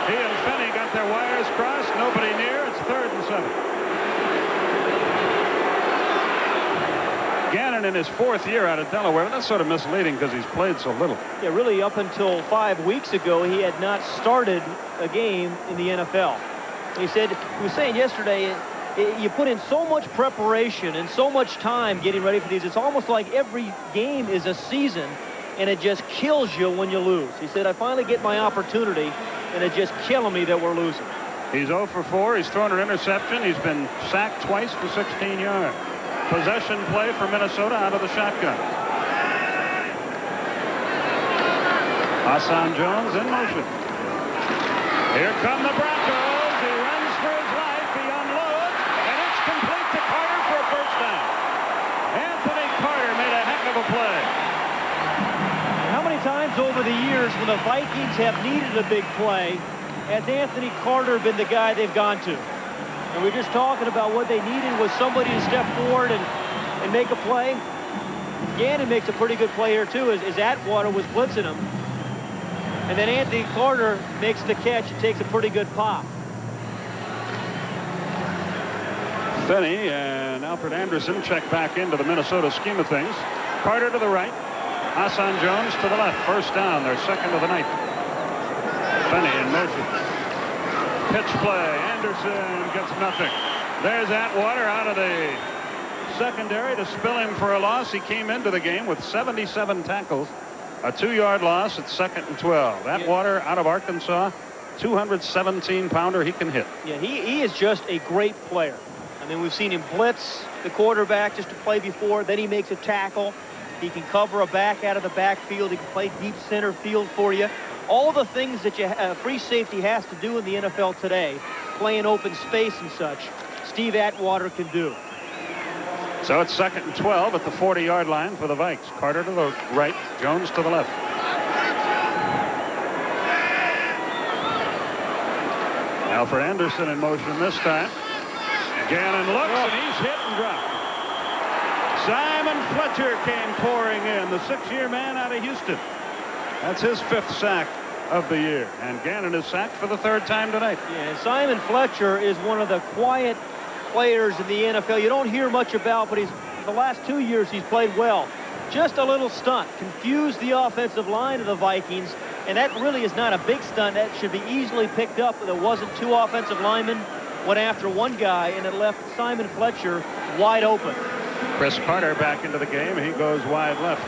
He and Finney got their wires crossed. Nobody near. It's 3rd and 7. Gannon in his 4th year out of Delaware. That's sort of misleading because he's played so little. Yeah, really up until 5 weeks ago, he had not started a game in the NFL. He was saying yesterday, you put in so much preparation and so much time getting ready for these. It's almost like every game is a season, and it just kills you when you lose. He said, I finally get my opportunity, and it's just killing me that we're losing. He's 0 for 4. He's thrown an interception. He's been sacked twice for 16 yards. Possession play for Minnesota out of the shotgun. Hassan Jones in motion. Here come the Broncos. He runs for his life. He unloads, and it's complete to Carter for a first down. Anthony Carter made a heck of a play. How many times over the years when the Vikings have needed a big play has Anthony Carter been the guy they've gone to? And we're just talking about what they needed was somebody to step forward and make a play. Gannon makes a pretty good play here too, as Atwater was blitzing him. And then Anthony Carter makes the catch and takes a pretty good pop. Finney and Alfred Anderson check back into the Minnesota scheme of things. Carter to the right. Hassan Jones to the left. First down, their 2nd of the night. Finney in motion. Pitch play. Anderson gets nothing. There's Atwater out of the secondary to spill him for a loss. He came into the game with 77 tackles. A 2-yard loss at 2nd and 12. Atwater out of Arkansas, 217-pounder. He can hit. Yeah, he is just a great player. I mean, we've seen him blitz the quarterback just to play before. Then he makes a tackle. He can cover a back out of the backfield. He can play deep center field for you. All the things that free safety has to do in the NFL today, playing open space and such, Steve Atwater can do. So it's 2nd and 12 at the 40-yard line for the Vikes. Carter to the right, Jones to the left. Alfred Anderson in motion this time. Gannon looks, and he's hit and dropped. Simon Fletcher came pouring in, the 6-year man out of Houston. That's his 5th sack of the year. And Gannon is sacked for the 3rd time tonight. Yeah, and Simon Fletcher is one of the quiet players in the NFL. You don't hear much about, but the last 2 years he's played well. Just a little stunt. Confused the offensive line of the Vikings, and that really is not a big stunt. That should be easily picked up. There wasn't 2 offensive linemen. Went after one guy, and it left Simon Fletcher wide open. Chris Carter back into the game. He goes wide left.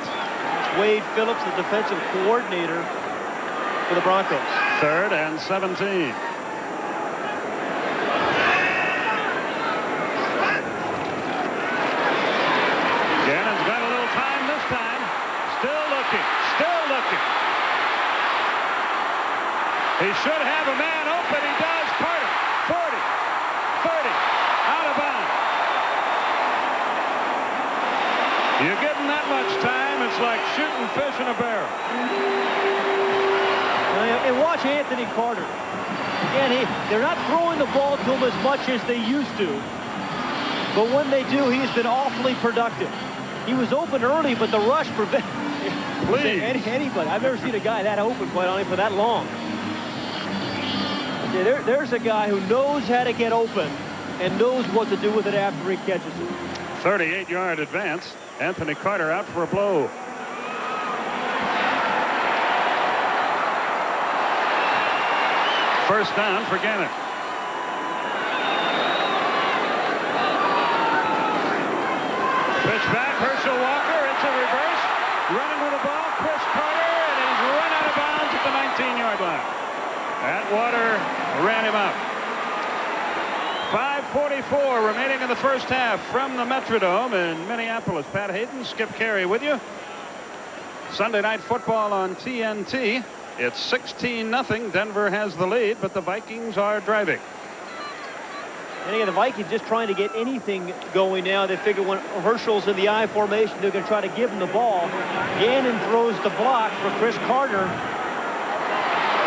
Wade Phillips, the defensive coordinator for the Broncos. 3rd and 17. Gannon's got a little time this time. Still looking. Still looking. He should have a man open. He does. Carter. 40. 30. Out of bounds. You give him that much time, it's like shooting fish in a barrel. And watch Anthony Carter. Again, they're not throwing the ball to him as much as they used to. But when they do, he's been awfully productive. He was open early, but the rush prevented anybody. I've never seen a guy that open, quite honestly, for that long. Yeah, there's a guy who knows how to get open and knows what to do with it after he catches it. 38-yard advance. Anthony Carter out for a blow. First down for Gannon. Pitch back. Herschel Walker. It's a reverse. Running with the ball. Chris Carter. And he's run out of bounds at the 19-yard line. Atwater ran him out. 5:44 remaining in the first half from the Metrodome in Minneapolis. Pat Hayden, Skip Carey with you. Sunday Night Football on TNT. It's 16-0. Denver has the lead, but the Vikings are driving. And again, the Vikings just trying to get anything going now. They figure when Herschel's in the I formation, they're going to try to give him the ball. Gannon throws the block for Chris Carter.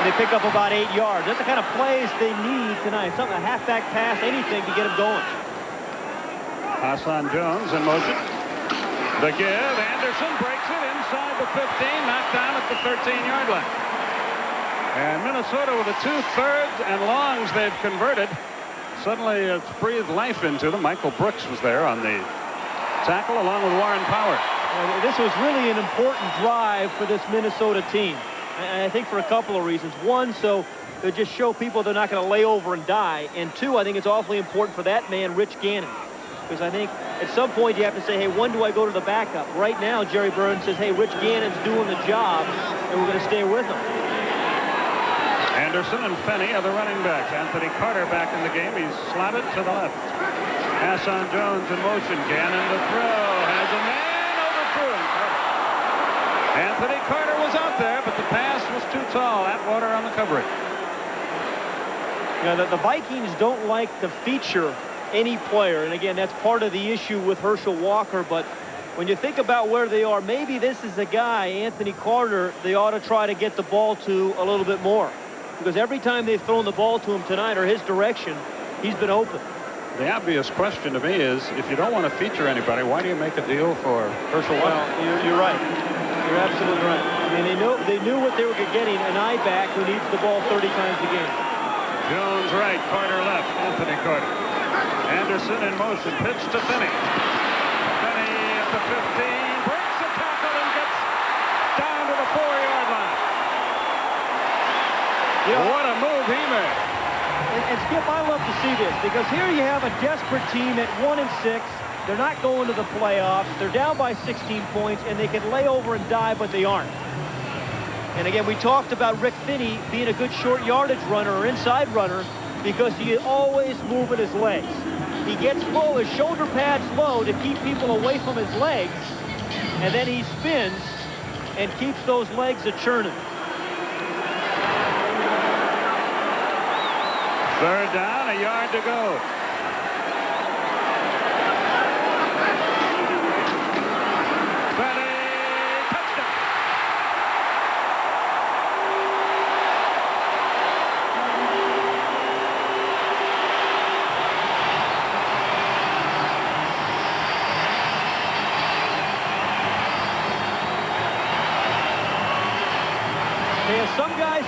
They pick up about 8 yards. That's the kind of plays they need tonight. Something, a halfback pass, anything to get them going. Hassan Jones in motion. The give. Anderson breaks it inside the 15, knocked down at the 13-yard line. And Minnesota with the 2/3 and longs they've converted. Suddenly it's breathed life into them. Michael Brooks was there on the tackle along with Warren Power. This was really an important drive for this Minnesota team. And I think for a couple of reasons. One, so they just show people they're not going to lay over and die. And two, I think it's awfully important for that man, Rich Gannon. Because I think at some point you have to say, hey, when do I go to the backup? Right now, Jerry Burns says, hey, Rich Gannon's doing the job, and we're going to stay with him. Anderson and Fenney are the running backs. Anthony Carter back in the game. He's slotted to the left. Hassan Jones in motion. Gannon to throw. Has a man overthrew him. Anthony Carter was out there, but the pass was too tall. Atwater on the coverage. Yeah, the Vikings don't like to feature any player. And again, that's part of the issue with Herschel Walker. But when you think about where they are, maybe this is a guy, Anthony Carter, they ought to try to get the ball to a little bit more. Because every time they've thrown the ball to him tonight or his direction, he's been open. The obvious question to me is, if you don't want to feature anybody, why do you make a deal for Herschel Walker? Well, you're right. You're absolutely right. I mean, they knew what they were getting, an eye back who needs the ball 30 times a game. Jones right, Carter left. Anthony Carter. Anderson in motion. Pitch to Finney. Finney at the 15. Breaks the tackle and gets down to the 4-yard line. You know, what a move he made. And Skip, I love to see this because here you have a desperate team at 1-6. They're not going to the playoffs. They're down by 16 points, and they can lay over and die, but they aren't. And again, we talked about Rick Finney being a good short yardage runner or inside runner because he is always moving his legs. He gets low, his shoulder pads low to keep people away from his legs, and then he spins and keeps those legs a-churning. Third down, a yard to go.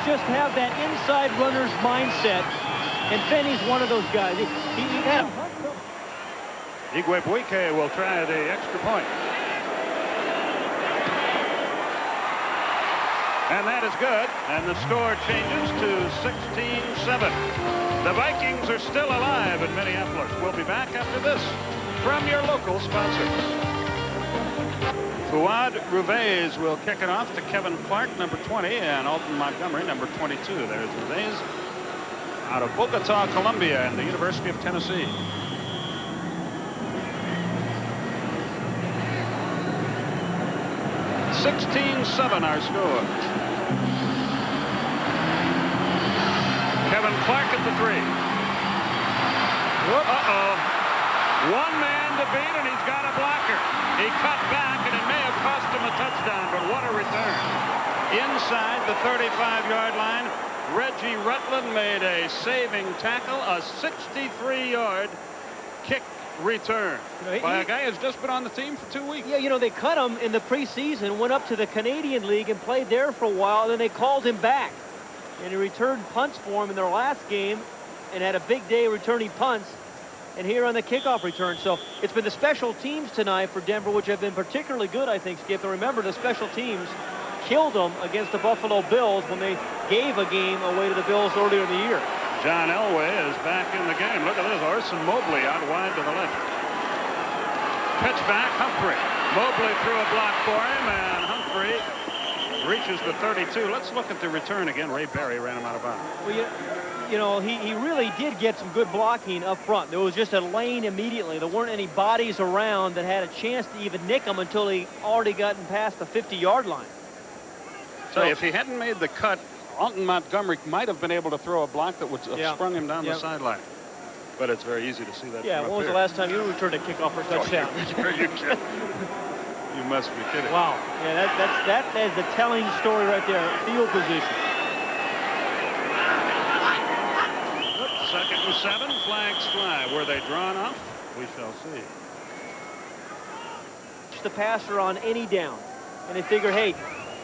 just have that inside runner's mindset, and Finney's one of those guys. He had Igwebuike will try the extra point. And that is good, and the score changes to 16-7. The Vikings are still alive in Minneapolis. We'll be back after this from your local sponsors. Fuad Ruvez will kick it off to Kevin Clark, number 20, and Alton Montgomery, number 22. There's Ruvez out of Bogota, Colombia, and the University of Tennessee. (16-7) our score. Kevin Clark at the 3. One man to beat, and he's got a blocker. He cut back, and it may have cost him a touchdown, but what a return. Inside the 35-yard line, Reggie Rutland made a saving tackle, a 63-yard kick return by a guy who's just been on the team for 2 weeks. Yeah, you know, they cut him in the preseason, went up to the Canadian League and played there for a while, and then they called him back. And he returned punts for him in their last game and had a big day returning punts, and here on the kickoff return. So it's been the special teams tonight for Denver, which have been particularly good, I think, Skip. And remember, the special teams killed them against the Buffalo Bills when they gave a game away to the Bills earlier in the year. John Elway is back in the game. Look at this. Orson Mobley out wide to the left. Pitch back, Humphrey. Mobley threw a block for him, and Humphrey reaches the 32. Let's look at the return again. Ray Berry ran him out of bounds. Well, you know, he really did get some good blocking up front. There was just a lane immediately. There weren't any bodies around that had a chance to even nick him until he already gotten past the 50-yard line. So if he hadn't made the cut, Alton Montgomery might have been able to throw a block that would have sprung him down the sideline. But it's very easy to see that. Yeah, when was the last time you returned a kickoff for a touchdown? Are you kidding? You must be kidding. Wow. Yeah, that is the telling story right there. Field position. 2nd and 7. Flags fly. Were they drawn up? We shall see. The passer on any down. And they figure, hey,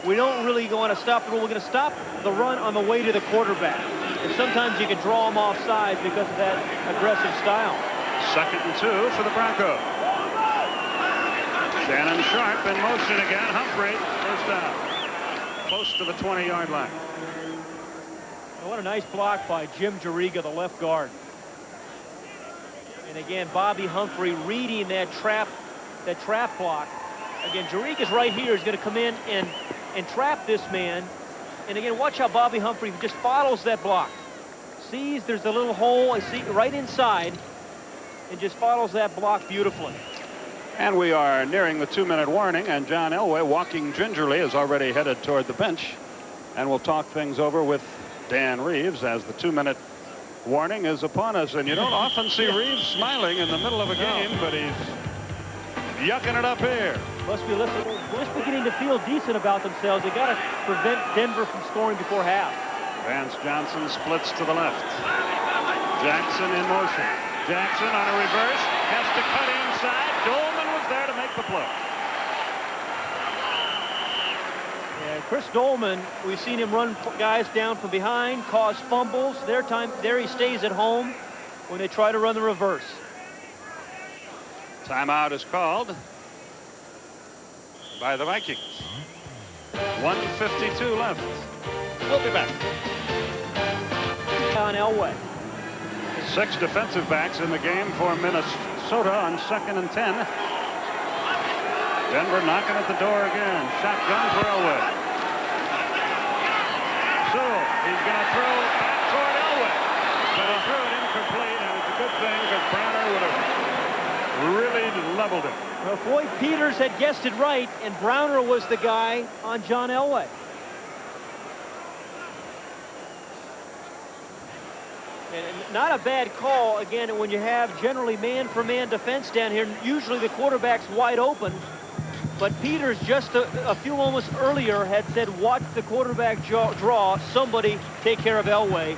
we don't really want to stop the run. We're going to stop the run on the way to the quarterback. And sometimes you can draw them off sides because of that aggressive style. 2nd and 2 for the Broncos. Shannon Sharp in motion again. Humphrey, first down. Close to the 20-yard line. And what a nice block by Jim Juriga, the left guard. And again, Bobby Humphrey reading that trap block. Again, Juriga's right here. He's going to come in and trap this man. And again, watch how Bobby Humphrey just follows that block. Sees there's a little hole, I see right inside, and just follows that block beautifully. And we are nearing the 2-minute warning, and John Elway, walking gingerly, is already headed toward the bench. And we'll talk things over with Dan Reeves as the 2-minute warning is upon us. And you don't often see Reeves smiling in the middle of a game, but he's yucking it up here. Must be just beginning to feel decent about themselves. They got to prevent Denver from scoring before half. Vance Johnson splits to the left. Jackson in motion. Jackson on a reverse, has to cut inside. Dolman was there to make the play. Yeah, Chris Dolman, we've seen him run guys down from behind, cause fumbles. There he stays at home when they try to run the reverse. Timeout is called by the Vikings. 1:52 left. We'll be back. On Elway. 6 defensive backs in the game for Minnesota on 2nd and 10. Denver knocking at the door again. Shotgun for Elway. Sewell, he's going to throw back toward Elway. But he threw it incomplete, and it's a good thing because Browner would have really leveled it. Well, Floyd Peters had guessed it right, and Browner was the guy on John Elway. And not a bad call, again, when you have generally man-for-man defense down here. Usually the quarterback's wide open. But Peters, just a few moments earlier, had said, watch the quarterback draw. Somebody take care of Elway.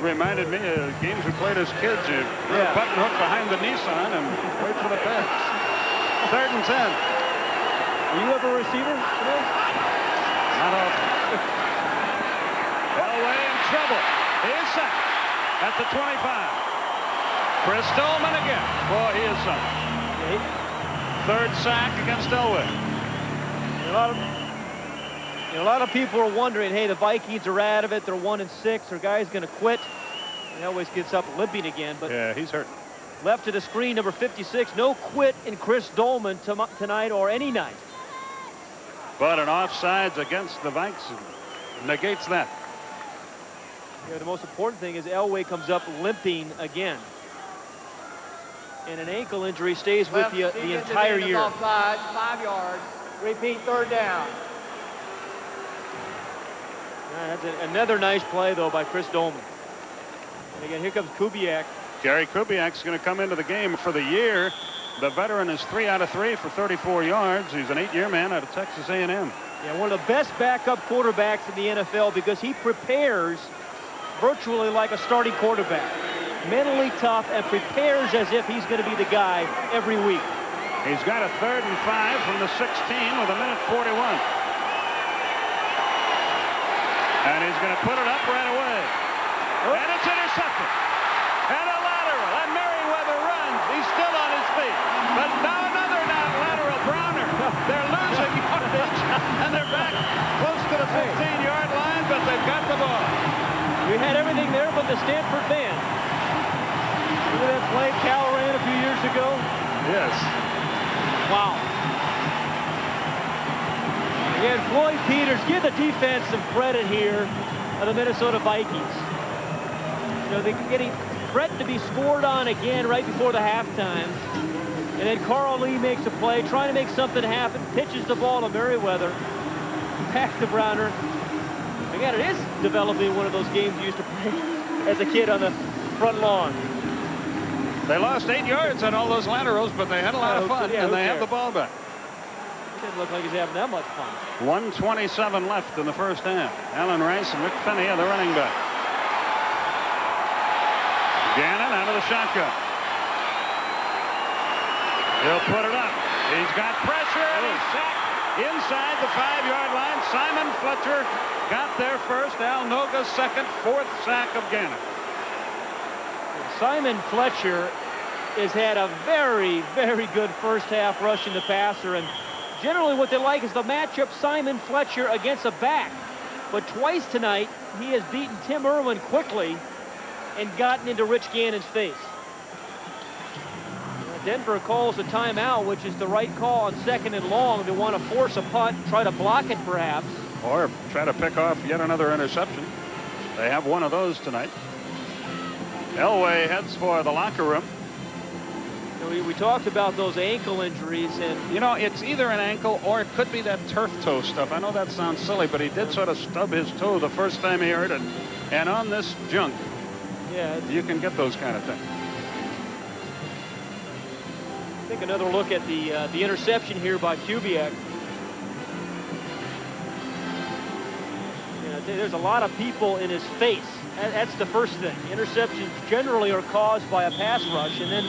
Reminded me of games we played as kids. You throw a button hook behind the Nissan and wait for the pass. 3rd and 10. Were you ever a receiver? Not often. Elway in trouble. He is sacked at the 25. Chris Dolman again. Boy, he is something. Third sack against Elway. A lot of people are wondering, hey, the Vikings are out of it. They're 1-6. Their guy's going to quit. He always gets up limping again. But yeah, he's hurt. Left to the screen, number 56. No quit in Chris Dolman tonight or any night. But an offsides against the Vikings negates that. Yeah, the most important thing is Elway comes up limping again. And an ankle injury stays with you the entire year. Offside, 5 yards. Repeat, third down. Yeah, that's another nice play, though, by Chris Dolman. And again, here comes Kubiak. Gary Kubiak's going to come into the game for the year. The veteran is 3 out of 3 for 34 yards. He's an 8-year man out of Texas A&M. Yeah, one of the best backup quarterbacks in the NFL because he prepares virtually like a starting quarterback. Mentally tough and prepares as if he's going to be the guy every week. He's got a 3rd and 5 from the 16 with 1:41. And he's going to put it up right away. Oh. And it's intercepted. And a lateral. And Merriweather runs. He's still on his feet. But now another lateral. Browner. They're losing yardage. And they're back close to the 15-yard line, but they've got the ball. We had everything there but the Stanford band. Remember that play Cal ran a few years ago? Yes. Wow. Again, Floyd Peters, give the defense some credit here of the Minnesota Vikings. You know, they're getting threatened to be scored on again right before the halftime. And then Carl Lee makes a play, trying to make something happen, pitches the ball to Merriweather. Back to Browner. Again, it is developing one of those games you used to play as a kid on the front lawn. They lost 8 yards on all those laterals, but they had a lot of fun, and they have the ball back. It didn't look like he's having that much fun. 1:27 left in the first half. Alan Rice and Rick Finney are the running back. Gannon out of the shotgun. He'll put it up. He's got pressure, and he's sacked inside the 5-yard line. Simon Fletcher got there first. Al Noga second. 4th sack of Gannon. Simon Fletcher has had a very, very good first half rushing the passer, and generally what they like is the matchup Simon Fletcher against a back. But twice tonight, he has beaten Tim Irwin quickly and gotten into Rich Gannon's face. Denver calls a timeout, which is the right call on 2nd and long. They want to force a punt, try to block it perhaps. Or try to pick off yet another interception. They have one of those tonight. Elway heads for the locker room. We talked about those ankle injuries, and you know, it's either an ankle or it could be that turf toe stuff. I know that sounds silly, but he did sort of stub his toe the first time he heard it. And on this junk, yeah, you can get those kind of things. Take another look at the interception here by Kubiak. There's a lot of people in his face. That's the first thing. Interceptions generally are caused by a pass rush, and then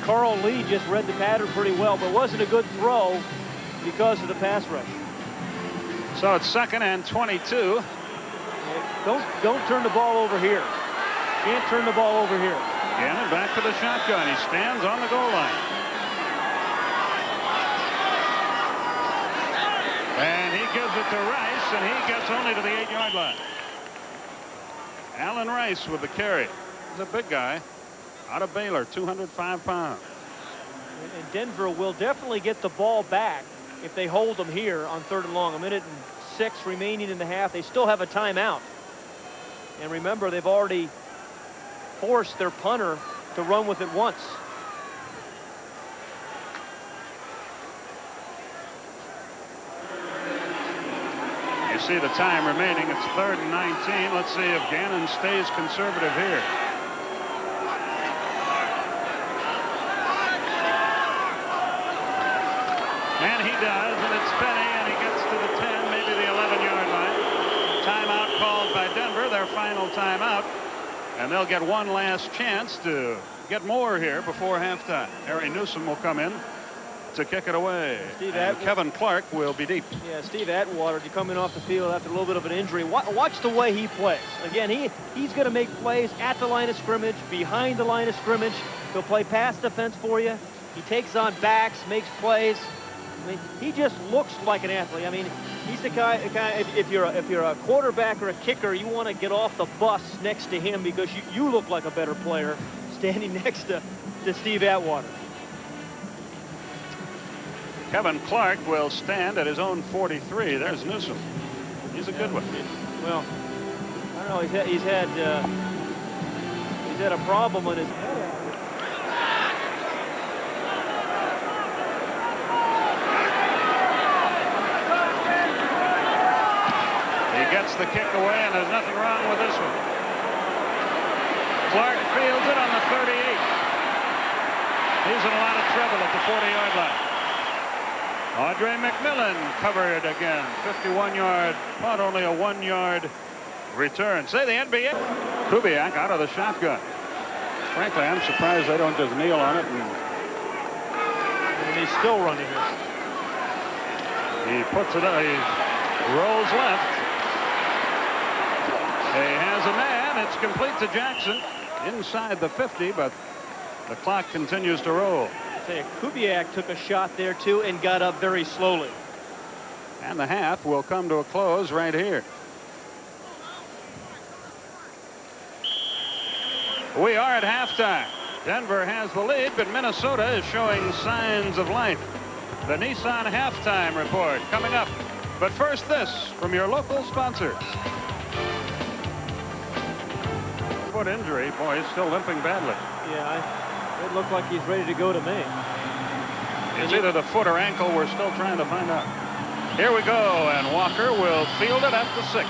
Carl Lee just read the pattern pretty well, but wasn't a good throw because of the pass rush. So it's 2nd and 22. Don't turn the ball over here. Can't turn the ball over here. Gannon back to the shotgun. He stands on the goal line. And he gives it to Rice, and he gets only to the 8-yard line. Alan Rice with the carry. He's a big guy out of Baylor, 205 pounds. And Denver will definitely get the ball back if they hold them here on 3rd and long. 1:06 remaining in the half. They still have a timeout. And remember, they've already forced their punter to run with it once. You see the time remaining. It's 3rd and 19. Let's see if Gannon stays conservative here. And he does, and it's Finney, and he gets to the 10, maybe the 11-yard line. Timeout called by Denver, their final timeout. And they'll get one last chance to get more here before halftime. Harry Newsom will come in to kick it away. Steve And Kevin Clark will be deep. Yeah, Steve Atwater coming off the field after a little bit of an injury. Watch the way he plays. Again, he's going to make plays at the line of scrimmage, behind the line of scrimmage. He'll play pass defense for you. He takes on backs, makes plays. I mean, he just looks like an athlete. I mean, he's the guy if you're a quarterback or a kicker, you want to get off the bus next to him because you look like a better player standing next to Steve Atwater. Kevin Clark will stand at his own 43. There's Newsom. He's a good one. Well, I don't know. He's had a problem with his head. He gets the kick away, and there's nothing wrong with this one. Clark fields it on the 38. He's in a lot of trouble at the 40-yard line. Audrey McMillan covered again. 51-yard punt, only a 1-yard return. Say the NBA. Kubiak out of the shotgun. Frankly, I'm surprised they don't just kneel on it. And he's still running it. He puts it up. He rolls left. He has a man. It's complete to Jackson inside the 50, but the clock continues to roll. Kubiak took a shot there too and got up very slowly. And the half will come to a close right here. We are at halftime. Denver has the lead, but Minnesota is showing signs of life. The Nissan halftime report coming up. But first, this from your local sponsors. Foot injury. Boy, he's still limping badly. Yeah, it looked like he's ready to go to me. It's either the foot or ankle. We're still trying to find out. Here we go, and Walker will field it at the 6.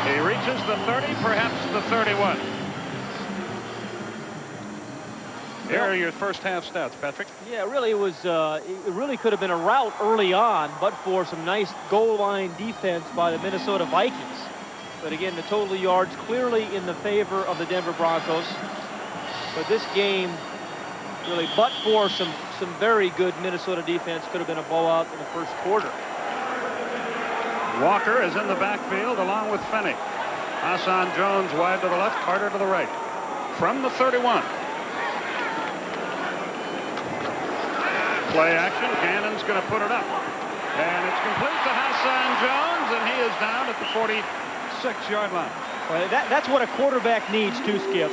He reaches the 30, perhaps the 31. Here are your first half stats, Patrick. Yeah, really, it really could have been a rout early on, but for some nice goal line defense by the Minnesota Vikings. But again, the total yards clearly in the favor of the Denver Broncos. But this game, really, but for some very good Minnesota defense, could have been a blowout in the first quarter. Walker is in the backfield along with Finney. Hassan Jones wide to the left, Carter to the right. From the 31. Play action. Cannon's going to put it up. And it's complete to Hassan Jones, and he is down at the 46-yard line. Well, that's what a quarterback needs to, Skip.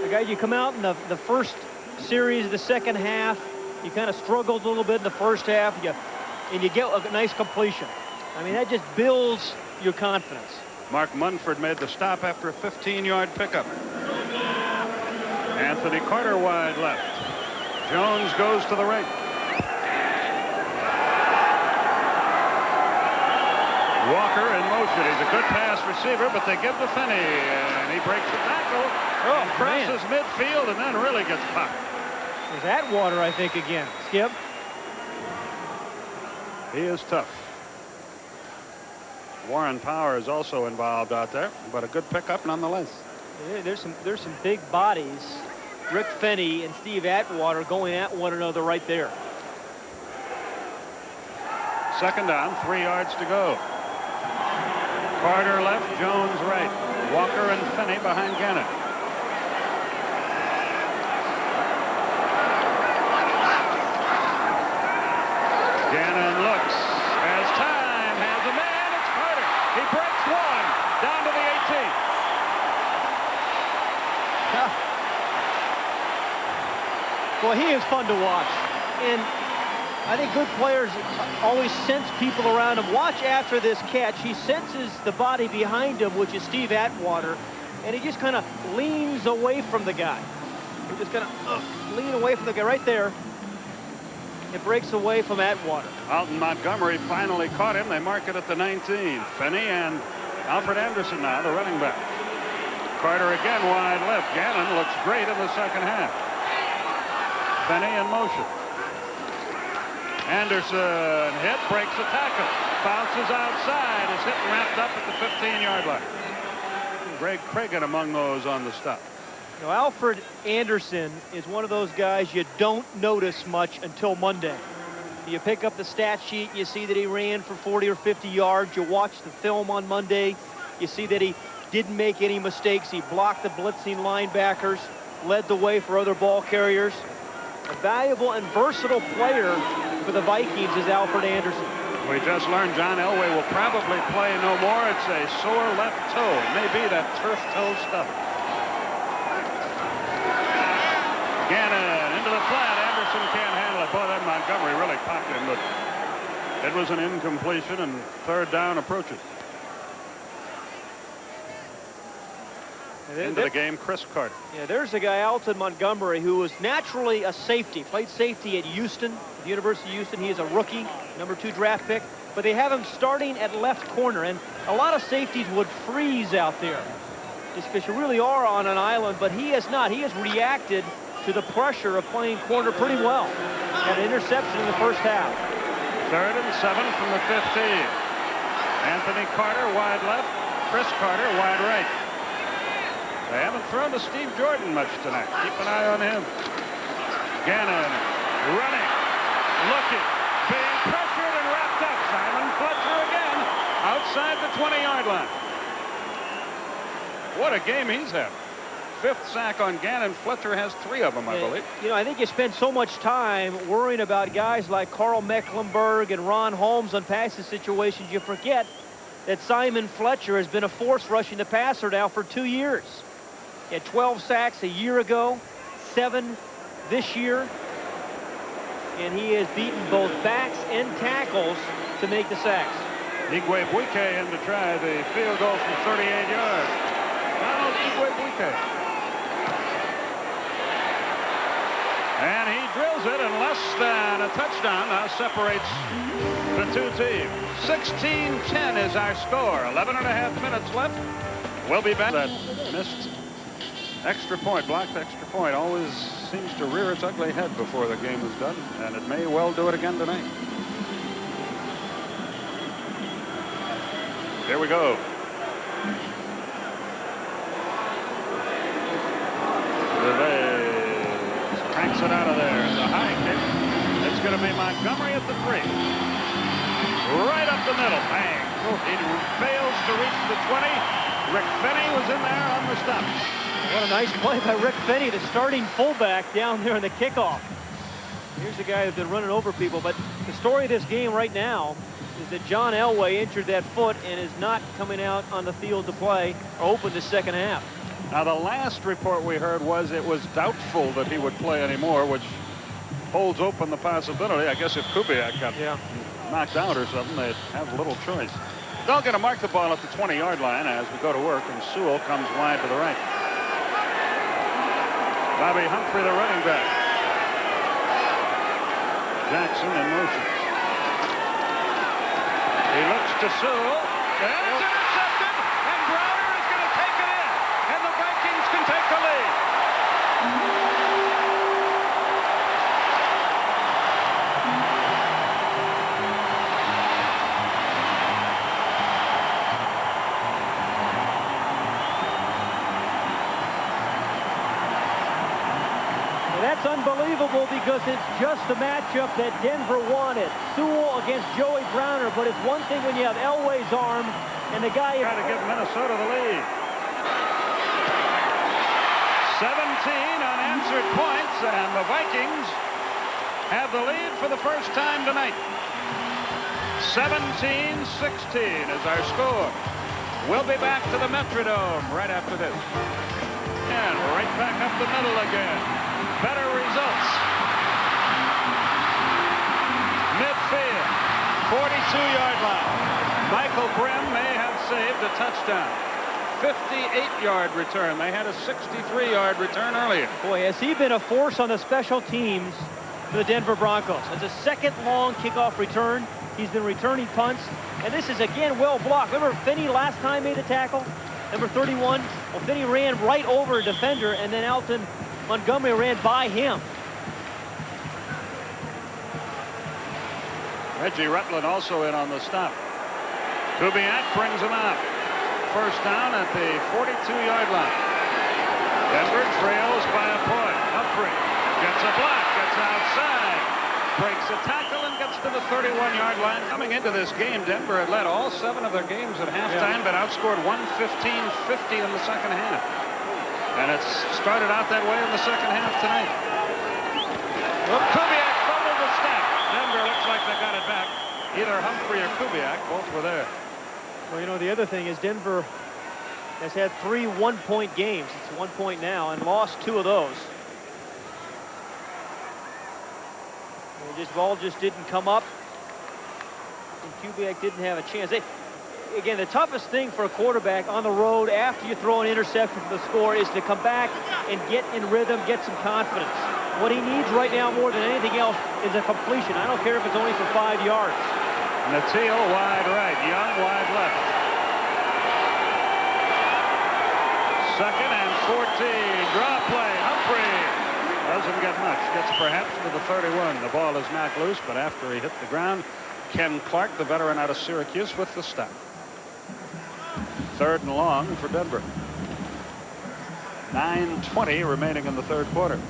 The guy, you come out in the first series of the second half, you kind of struggled a little bit in the first half, and you get a nice completion. I mean, that just builds your confidence. Mark Munford made the stop after a 15-yard pickup. Anthony Carter wide left. Jones goes to the right. Walker in motion. He's a good pass receiver, but they give to Finney, and he breaks the tackle. Oh, crosses midfield and then really gets popped. There's Atwater, I think, again. Skip. He is tough. Warren Power is also involved out there, but a good pickup nonetheless. Yeah, there's some big bodies. Rick Finney and Steve Atwater going at one another right there. Second down, 3 yards to go. Carter left, Jones right. Walker and Finney behind Gannon. Gannon looks as time has a man. It's Carter. He breaks one down to the 18. Well, he is fun to watch. And I think good players always sense people around him. Watch after this catch. He senses the body behind him, which is Steve Atwater, and he just kind of leans away from the guy. He just kind of lean away from the guy right there. It breaks away from Atwater. Alton Montgomery finally caught him. They mark it at the 19. Finney and Alfred Anderson now, the running back. Carter again wide left. Gannon looks great in the second half. Finney in motion. Anderson hit, breaks a tackle, bounces outside, is hit and wrapped up at the 15-yard line. Greg Cragen among those on the stop. You know, Alfred Anderson is one of those guys you don't notice much until Monday. You pick up the stat sheet, you see that he ran for 40 or 50 yards. You watch the film on Monday, you see that he didn't make any mistakes. He blocked the blitzing linebackers, led the way for other ball carriers. A valuable and versatile player for the Vikings is Alfred Anderson. We just learned John Elway will probably play no more. It's a sore left toe. Maybe that turf toe stuff. Gannon into the flat. Anderson can't handle it. Boy, that Montgomery really popped him, but it was an incompletion, and third down approaches. Into the game, Chris Carter. Yeah, there's a guy, Alton Montgomery, who was naturally a safety. Played safety at Houston, the University of Houston. He is a rookie, #2 draft pick. But they have him starting at left corner, and a lot of safeties would freeze out there just because you really are on an island, but he has not. He has reacted to the pressure of playing corner pretty well. Had an interception in the first half. 3rd and 7 from the 15. Anthony Carter wide left, Chris Carter wide right. They haven't thrown to Steve Jordan much tonight. Keep an eye on him. Gannon running, looking, being pressured and wrapped up. Simon Fletcher again outside the 20-yard line. What a game he's had. 5th sack on Gannon. Fletcher has 3 of them, I believe. You know, I think you spend so much time worrying about guys like Carl Mecklenburg and Ron Holmes on passing situations, you forget that Simon Fletcher has been a force rushing the passer now for 2 years. He had 12 sacks a year ago, 7 this year, and he has beaten both backs and tackles to make the sacks. Igwebuike in to try the field goal from 38 yards. Donald Igwebuike. And he drills it, and less than a touchdown now separates the two teams. 16-10 is our score. 11.5 minutes left. We'll be back. That missed extra point, blocked extra point, always seems to rear its ugly head before the game is done, and it may well do it again tonight. Here we go. Gervais cranks it out of there. The high kick. It's going to be Montgomery at the 3. Right up the middle. Bang. He fails to reach the 20. Rick Fenny was in there on the stop. What a nice play by Rick Fenny, the starting fullback down there in the kickoff. Here's the guy who's been running over people. But the story of this game right now is that John Elway injured that foot and is not coming out on the field to play or open the second half. Now, the last report we heard was it was doubtful that he would play anymore, which holds open the possibility. I guess if Kubiak got knocked out or something, they'd have little choice. They're going to mark the ball at the 20-yard line as we go to work, and Sewell comes wide to the right. Bobby Humphrey, the running back. Jackson in motion. He looks to Sewell. And it's intercepted. And Browner is going to take it in. And the Vikings can take the lead. That's unbelievable because it's just the matchup that Denver wanted. Sewell against Joey Browner, but it's one thing when you have Elway's arm and the guy... Trying to give Minnesota the lead. 17 unanswered points, and the Vikings have the lead for the first time tonight. 17-16 is our score. We'll be back to the Metrodome right after this. And right back up the middle again. Better results. Midfield, 42-yard line. Michael Grimm may have saved a touchdown. 58-yard return. They had a 63-yard return earlier. Boy, has he been a force on the special teams for the Denver Broncos. It's a second long kickoff return. He's been returning punts, and this is again well blocked. Remember Finney last time made the tackle? Number 31. Well, Finney ran right over a defender, and then Alton Montgomery ran by him. Reggie Rutland also in on the stop. Kubiak brings him out. First down at the 42-yard line. Denver trails by a point. Humphrey gets a block, gets outside, breaks a tackle, and gets to the 31-yard line. Coming into this game, Denver had led all 7 of their games at halftime, but outscored 115-50 in the second half. And it's started out that way in the second half tonight. Well, Kubiak fumbled the snap. Denver looks like they got it back. Either Humphrey or Kubiak, both were there. Well, you know, the other thing is Denver has had 3 one-point games. It's 1 point now and lost 2 of those. The ball just didn't come up, and Kubiak didn't have a chance. Again, the toughest thing for a quarterback on the road after you throw an interception for the score is to come back and get in rhythm, get some confidence. What he needs right now more than anything else is a completion. I don't care if it's only for 5 yards. Natil wide right, Young wide left. 2nd and 14. Draw play. Humphrey doesn't get much. Gets perhaps to the 31. The ball is knocked loose, but after he hit the ground, Ken Clark, the veteran out of Syracuse, with the stop. 3rd and long for Denver. 9:20 remaining in the 3rd quarter.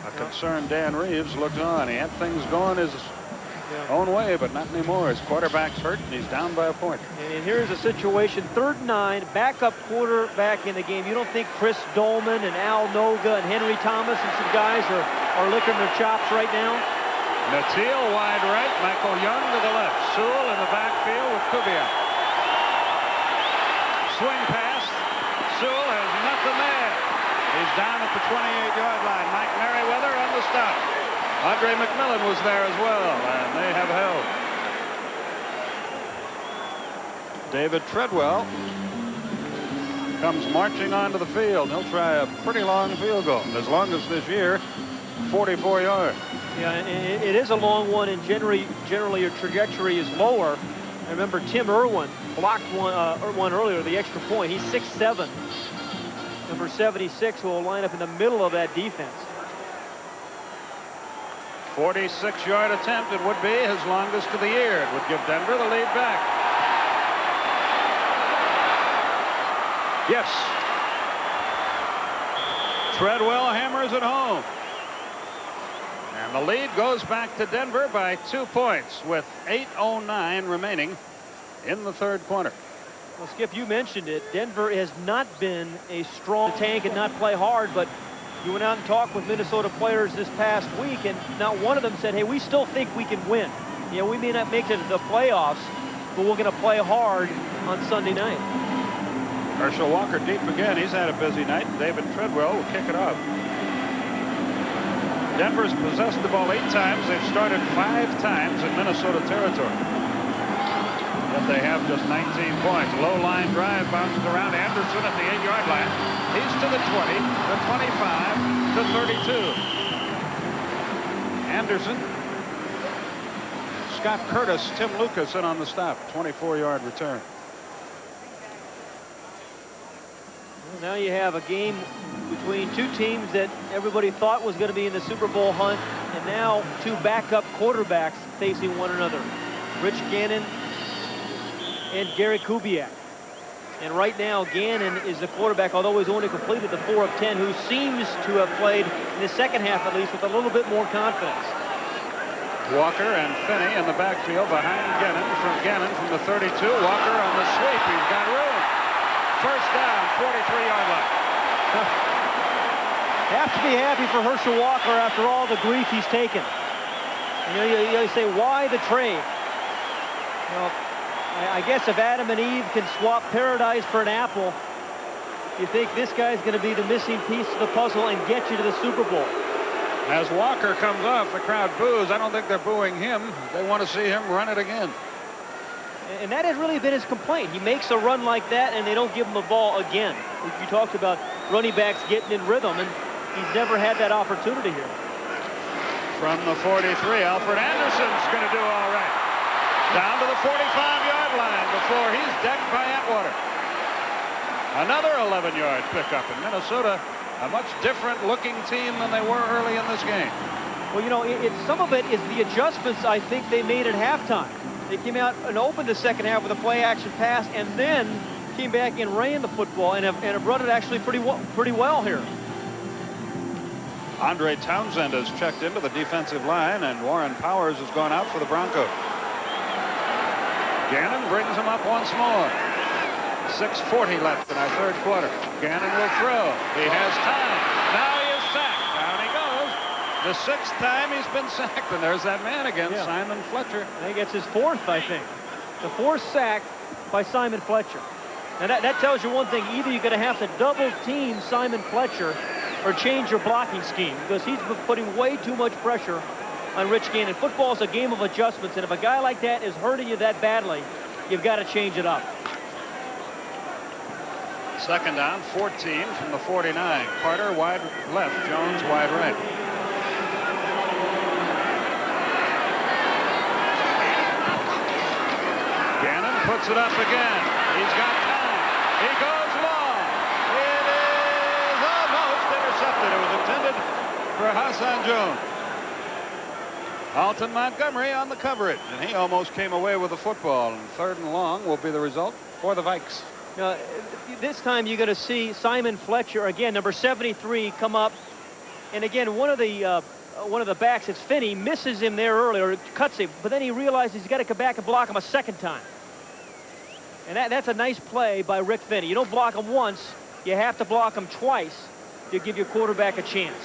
A concerned Dan Reeves looked on. He had things going his own way, but not anymore. His quarterback's hurt, and he's down by a point. And here's a situation, 3rd and 9, backup quarterback in the game. You don't think Chris Dolman and Al Noga and Henry Thomas and some guys are licking their chops right now? Natil wide right, Michael Young to the left. Sewell in the backfield with Kubiak. Swing pass. Sewell has nothing there. He's down at the 28-yard line. Mike Merriweather on the stop. Andre McMillan was there as well, and they have held. David Treadwell comes marching onto the field. He'll try a pretty long field goal. As long as this year, 44 yards. Yeah, and it is a long one, and generally your trajectory is lower. I remember Tim Irwin blocked one earlier, the extra point. He's 6'7", number 76, who will line up in the middle of that defense. 46-yard attempt. It would be his longest of the year. It would give Denver the lead back. Yes. Treadwell hammers it home. And the lead goes back to Denver by 2 points with 8:09 remaining in the 3rd quarter. Well, Skip, you mentioned it. Denver has not been a strong tank and not play hard, but you went out and talked with Minnesota players this past week, and not one of them said, hey, we still think we can win. You know, we may not make it to the playoffs, but we're going to play hard on Sunday night. Herschel Walker deep again. He's had a busy night. David Treadwell will kick it off. Denver's possessed the ball 8 times. They've started 5 times in Minnesota territory. Yet they have just 19 points. Low line drive bounces around. Anderson at the 8-yard line. He's to the 20, the 25, to 32. Anderson. Scott Curtis, Tim Lucas in on the stop. 24-yard return. Well, now you have a game between 2 teams that everybody thought was going to be in the Super Bowl hunt, and now 2 backup quarterbacks facing one another. Rich Gannon and Gary Kubiak. And right now, Gannon is the quarterback, although he's only completed the 4 of 10, who seems to have played in the second half, at least, with a little bit more confidence. Walker and Finney in the backfield behind Gannon from the 32. Walker on the sweep. He's got room. First down, 43-yard line. Have to be happy for Herschel Walker after all the grief he's taken. You know, you say, why the trade? Well, I guess if Adam and Eve can swap paradise for an apple, you think this guy's going to be the missing piece of the puzzle and get you to the Super Bowl. As Walker comes off, the crowd boos. I don't think they're booing him. They want to see him run it again. And that has really been his complaint. He makes a run like that, and they don't give him the ball again. You talked about running backs getting in rhythm, and he's never had that opportunity here. From the 43, Alfred Anderson's going to do all right. Down to the 45-yard line before he's decked by Atwater. Another 11-yard pickup, in Minnesota, a much different-looking team than they were early in this game. Well, you know, some of it is the adjustments I think they made at halftime. They came out and opened the second half with a play-action pass and then came back and ran the football and have run it actually pretty well here. Andre Townsend has checked into the defensive line, and Warren Powers has gone out for the Broncos. Gannon brings him up once more. 6:40 left in our third quarter. Gannon will throw. He has time. Now he is sacked. Down he goes. The 6th time he's been sacked, and there's that man again, Simon Fletcher. I think it's his 4th, I think. The 4th sack by Simon Fletcher. Now that tells you one thing. Either you're going to have to double team Simon Fletcher or change your blocking scheme, because he's putting way too much pressure on Rich Gannon. Football is a game of adjustments, and if a guy like that is hurting you that badly, you've got to change it up. 2nd down, 14 from the 49. Carter wide left, Jones wide right. Gannon puts it up again. He's got time. He goes long. It is almost intercepted. It was intended for Hassan Jones. Alton Montgomery on the coverage, and he almost came away with the football. And 3rd and long will be the result for the Vikes. This time you're going to see Simon Fletcher again, number 73, come up, and again one of the backs, it's Finney, misses him there earlier, cuts him, but then he realizes he's got to come back and block him a 2nd time. And that's a nice play by Rick Finney. You don't block him once, you have to block him twice to give your quarterback a chance.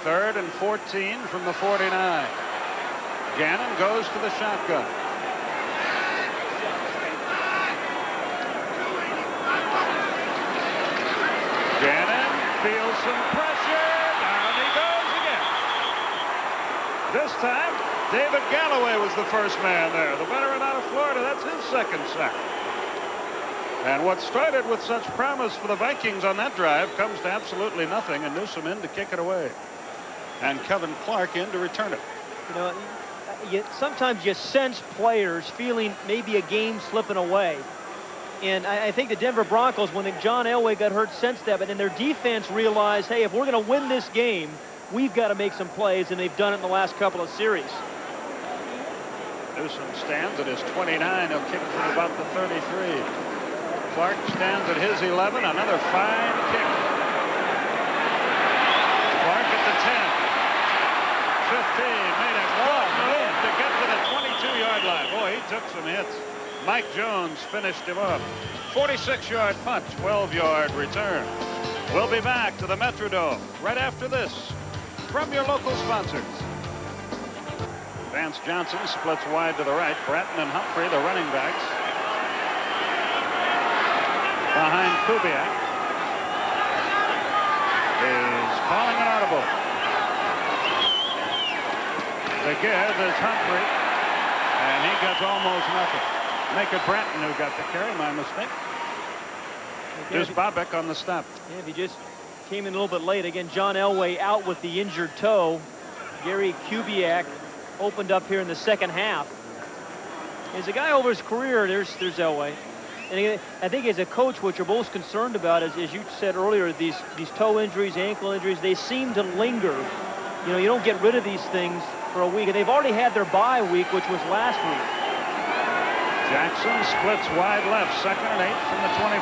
3rd and 14 from the 49. Gannon goes to the shotgun. Gannon feels some pressure. Down he goes again. This time, David Galloway was the first man there. The veteran out of Florida, that's his 2nd sack. And what started with such promise for the Vikings on that drive comes to absolutely nothing, and Newsome in to kick it away. And Kevin Clark in to return it. You know, sometimes you sense players feeling maybe a game slipping away. And I think the Denver Broncos, when John Elway got hurt, sensed that, but then their defense realized, hey, if we're going to win this game, we've got to make some plays, and they've done it in the last couple of series. Newsome stands at his 29. He'll kick from about the 33. Clark stands at his 11. Another fine kick. Clark at the 10. 15. Made a good move to get to the 22-yard line. Boy, he took some hits. Mike Jones finished him up. 46-yard punt, 12-yard return. We'll be back to the Metrodome right after this from your local sponsors. Vance Johnson splits wide to the right. Bratton and Humphrey, the running backs. Behind Kubiak. He's calling an audible. The give is Humphrey, and he gets almost nothing. Make it Bratton who got the carry, my mistake. There's Bobek on the stop. Yeah, if he just came in a little bit late. Again, John Elway out with the injured toe. Gary Kubiak opened up here in the 2nd half. As a guy over his career, there's Elway. And again, I think as a coach, what you're most concerned about is, as you said earlier, these toe injuries, ankle injuries, they seem to linger. You know, you don't get rid of these things for a week. And they've already had their bye week, which was last week. Jackson splits wide left, 2nd and 8 from the 24.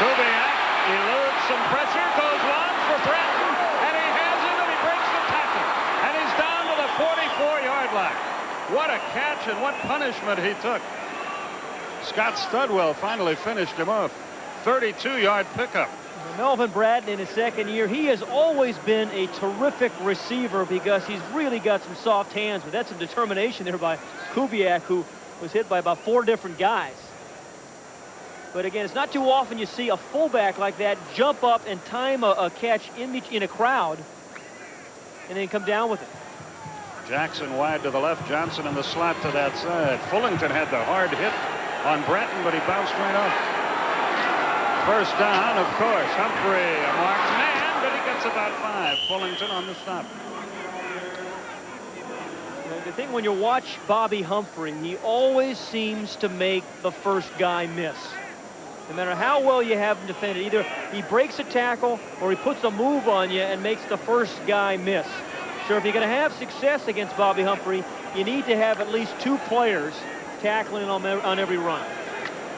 Kubiak eludes some pressure, goes long for Bratton, and he has him, and he breaks the tackle. And he's down to the 44-yard line. What a catch and what punishment he took. Scott Studwell finally finished him off. 32-yard pickup. Melvin Bratton in his 2nd year, he has always been a terrific receiver because he's really got some soft hands, but that's some determination there by Kubiak, who was hit by about 4 different guys. But again, it's not too often you see a fullback like that jump up and time a catch in a crowd and then come down with it. Jackson wide to the left, Johnson in the slot to that side. Fullington had the hard hit on Bratton, but he bounced right off. First down, of course. Humphrey, a marked man, but he gets about 5. Fullington on the stop. The thing when you watch Bobby Humphrey, he always seems to make the first guy miss. No matter how well you have him defended, either he breaks a tackle or he puts a move on you and makes the first guy miss. So if you're going to have success against Bobby Humphrey, you need to have at least 2 players tackling on every run.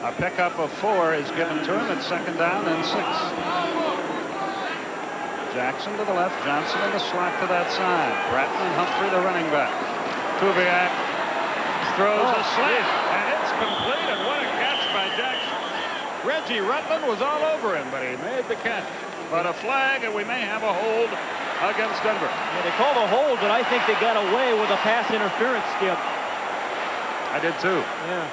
A pickup of 4 is given to him at 2nd down and 6. Jackson to the left, Johnson in the slot to that side. Bratton and Humphrey, the running back. Kubiak throws a slant, and it's complete, and what a catch by Jackson. Reggie Rutland was all over him, but he made the catch. But a flag, and we may have a hold against Denver. Yeah, they called a hold, but I think they got away with a pass interference, Skip. I did too. Yeah.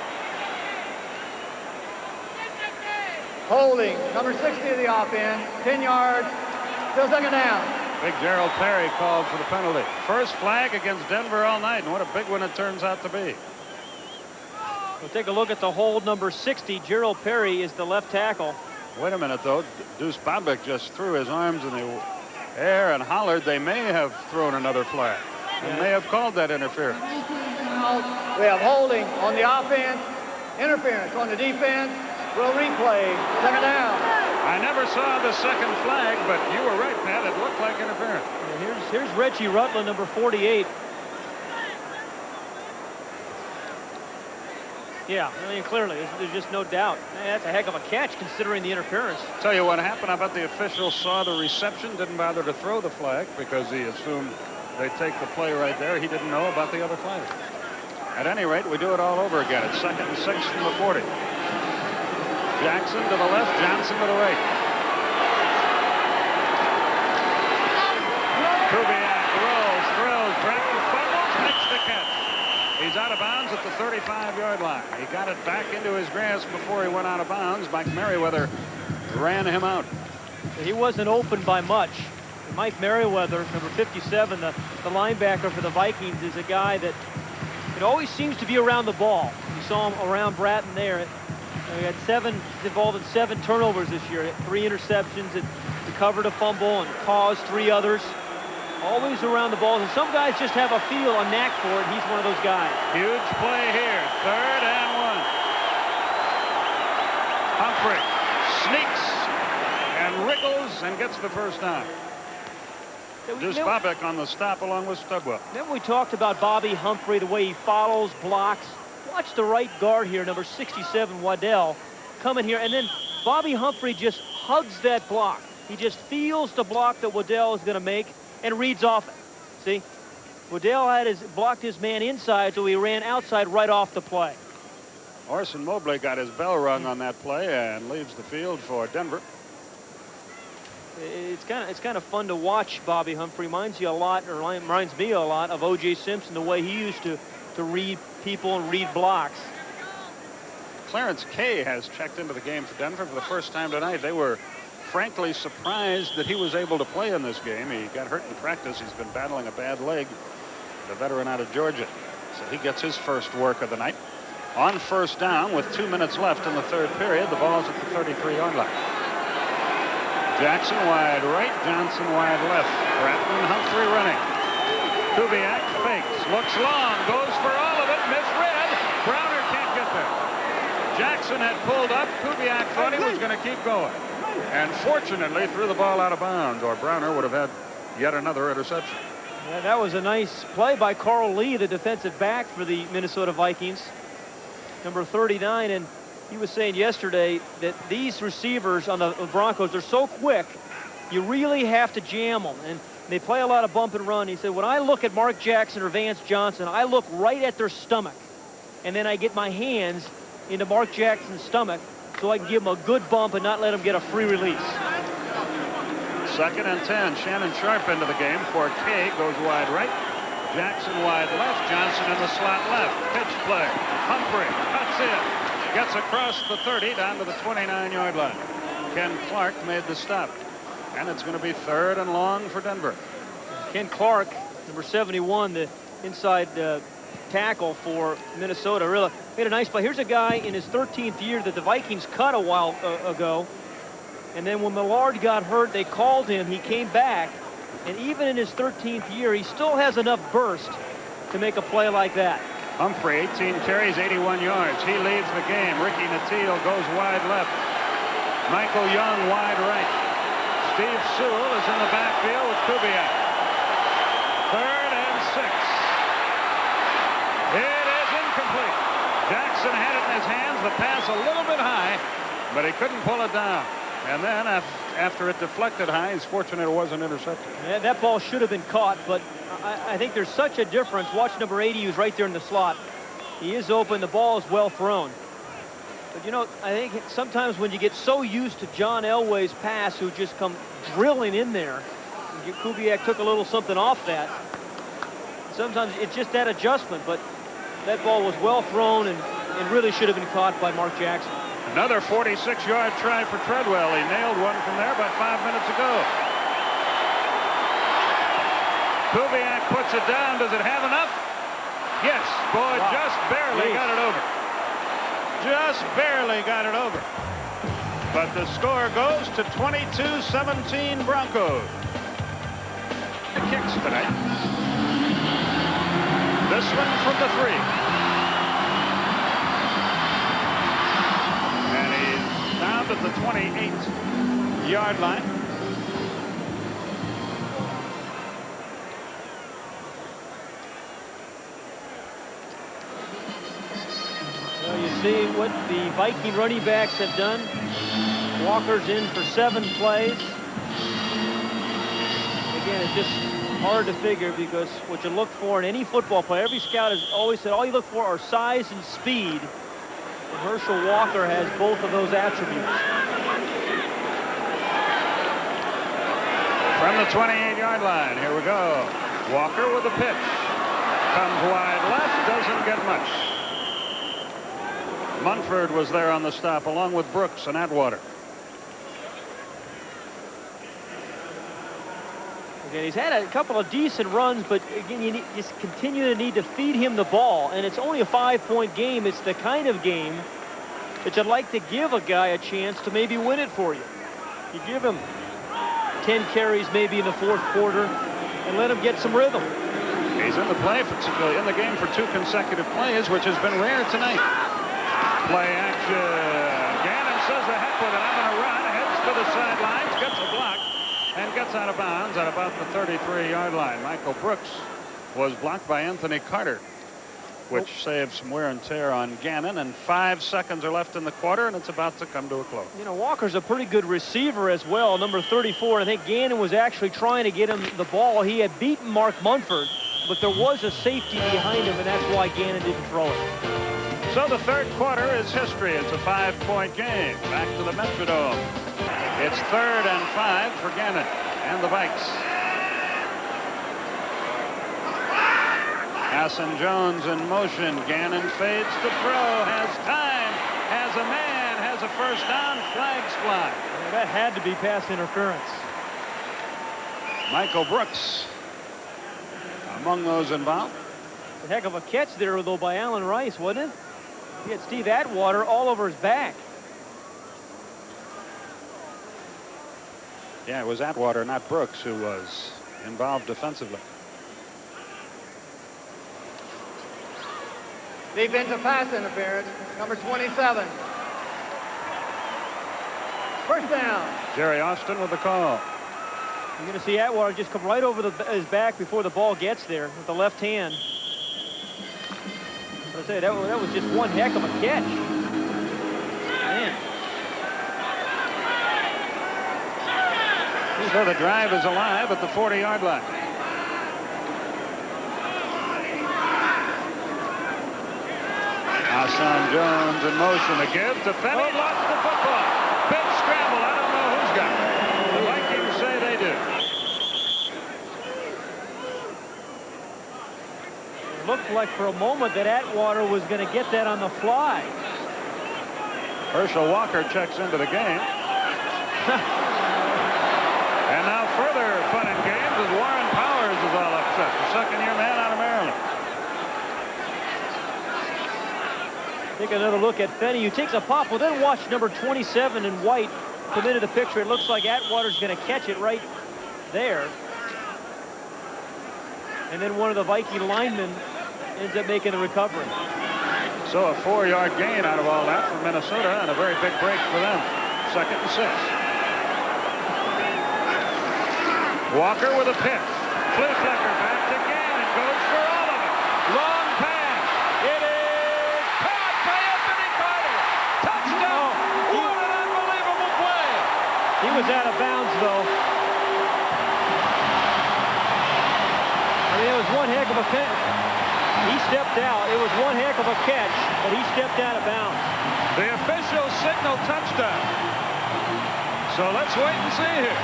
Holding, number 60 of the offense, 10 yards, still 2nd down. Big Gerald Perry called for the penalty. First flag against Denver all night, and what a big one it turns out to be. We'll take a look at the hold, number 60. Gerald Perry is the left tackle. Wait a minute, though. Deuce Bobick just threw his arms in the air and hollered. They may have thrown another flag. And may have called that interference. We have holding on the offense, interference on the defense. We'll replay, 2nd down. I never saw the second flag, but you were right, Pat. It looked like interference. And here's Reggie Rutland, number 48. Yeah, I mean, clearly, there's just no doubt. That's a heck of a catch considering the interference. Tell you what happened. I bet the official saw the reception, didn't bother to throw the flag because he assumed they'd take the play right there. He didn't know about the other flag. At any rate, we do it all over again. It's 2nd and 6 from the 40. Jackson to the left, Johnson to the right. Kubiak rolls, throws, Bratton fumbles, makes the catch. He's out of bounds at the 35-yard line. He got it back into his grasp before he went out of bounds. Mike Merriweather ran him out. He wasn't open by much. Mike Merriweather, number 57, the linebacker for the Vikings, is a guy that always seems to be around the ball. You saw him around Bratton there. He had involved in 7 turnovers this year, 3 interceptions, and recovered a fumble and caused 3 others. Always around the ball, and some guys just have a feel, a knack for it, and he's one of those guys. Huge play here, 3rd and 1. Humphrey sneaks and wriggles and gets the first down. Deuce Bobick on the stop along with Studwell. Then we talked about Bobby Humphrey, the way he follows, blocks. Watch the right guard here, number 67, Waddell, coming here, and then Bobby Humphrey just hugs that block. He just feels the block that Waddell is going to make and reads off it. See, Waddell had blocked his man inside, so he ran outside right off the play. Orson Mobley got his bell rung on that play and leaves the field for Denver. It's kind of fun to watch Bobby Humphrey. Reminds me a lot of O.J. Simpson, the way he used to read people and read blocks. Clarence Kay has checked into the game for Denver for the first time tonight. They were frankly surprised that he was able to play in this game. He got hurt in practice. He's been battling a bad leg, the veteran out of Georgia. So he gets his first work of the night. On 1st down with 2 minutes left in the 3rd period, the ball's at the 33-yard line. Jackson wide right, Johnson wide left. Bratton and Humphrey running. Kubiak fakes, looks long, goes for all of it, misread. Browner can't get there. Jackson had pulled up. Kubiak thought he was going to keep going. And fortunately threw the ball out of bounds, or Browner would have had yet another interception. Yeah, that was a nice play by Carl Lee, the defensive back for the Minnesota Vikings, number 39. And he was saying yesterday that these receivers on the Broncos are so quick, you really have to jam them. And they play a lot of bump and run. He said, when I look at Mark Jackson or Vance Johnson, I look right at their stomach. And then I get my hands into Mark Jackson's stomach so I can give him a good bump and not let him get a free release. 2nd and 10. Shannon Sharp into the game. Forquet goes wide right. Jackson wide left. Johnson in the slot left. Pitch play. Humphrey cuts in. Gets across the 30 down to the 29-yard line. Ken Clark made the stop. And it's going to be 3rd and long for Denver. Ken Clark, number 71, the inside tackle for Minnesota, really made a nice play. Here's a guy in his 13th year that the Vikings cut a while ago. And then when Millard got hurt, they called him. He came back. And even in his 13th year, he still has enough burst to make a play like that. Humphrey, 18 carries, 81 yards. He leads the game. Ricky Nattiel goes wide left. Michael Young wide right. Steve Sewell is in the backfield with Kubiak. 3rd and 6. It is incomplete. Jackson Jackson had it in his hands. The pass a little bit high, but he couldn't pull it down. And then after it deflected high, he's fortunate it wasn't intercepted. Yeah, that ball should have been caught, but I think there's such a difference. Watch number 80, who's right there in the slot. He is open. The ball is well thrown. But, you know, I think sometimes when you get so used to John Elway's pass, who just come drilling in there, Kubiak took a little something off that. Sometimes it's just that adjustment, but that ball was well thrown and really should have been caught by Mark Jackson. Another 46-yard try for Treadwell. He nailed one from there about 5 minutes ago. Kubiak puts it down. Does it have enough? Yes. Boy, wow. Just barely got it over. Just barely got it over. But the score goes to 22-17 Broncos. The kicks tonight. This one from the 3. And he's down at the 28-yard line. Well, you see what the Viking running backs have done. Walker's in for 7 plays. Again, it's just hard to figure because what you look for in any football player, every scout has always said all you look for are size and speed. And Herschel Walker has both of those attributes. From the 28-yard line, here we go. Walker with a pitch. Comes wide left, doesn't get much. Munford was there on the stop along with Brooks and Atwater. Okay, he's had a couple of decent runs, but again, you just continue to need to feed him the ball, and it's only a 5-point game. It's the kind of game that you'd like to give a guy a chance to maybe win it for you. You give him 10 carries maybe in the 4th quarter and let him get some rhythm. He's in the game for 2 consecutive plays, which has been rare tonight. Play action. Gannon says the heck with it. I'm going to run. Heads to the sidelines. Gets a block and gets out of bounds at about the 33-yard line. Michael Brooks was blocked by Anthony Carter, which saved some wear and tear on Gannon. And 5 seconds are left in the quarter, and it's about to come to a close. You know, Walker's a pretty good receiver as well, number 34. I think Gannon was actually trying to get him the ball. He had beaten Mark Munford, but there was a safety behind him, and that's why Gannon didn't throw it. So the 3rd quarter is history. It's a 5-point game. Back to the Metrodome. It's 3rd and 5 for Gannon and the Vikes. Hassan Jones in motion. Gannon fades to throw. Has time. Has a man. Has a first down. Flags fly. Well, that had to be pass interference. Michael Brooks among those involved. A heck of a catch there, though, by Alan Rice, wasn't it? He had Steve Atwater all over his back. Yeah, it was Atwater, not Brooks, who was involved defensively. Defensive pass interference, number 27. First down. Jerry Austin with the call. You're going to see Atwater just come right over his back before the ball gets there with the left hand. I say that was just one heck of a catch. Man. So the drive is alive at the 40-yard line. Hassan Jones in motion to give to Fenny. Lost the football. Big scramble. I don't know who's got it. The Vikings say they do. It looked like for a moment that Atwater was going to get that on the fly. Herschel Walker checks into the game. And now further fun and games as Warren Powers is all upset. The second-year man out of Maryland. Take another look at Fenny, who takes a pop. Well, then watch number 27 in white come into the picture. It looks like Atwater's going to catch it right there. And then one of the Viking linemen ends up making the recovery. So a 4-yard gain out of all that for Minnesota, and a very big break for them. 2nd and 6. Walker with a pitch. Flicker back to Gannon. Goes for all of it. Long pass. It is caught by a bounds, though. I mean, it was one heck of a catch. He stepped out. It was one heck of a catch, but he stepped out of bounds. The official signal touchdown. So let's wait and see here.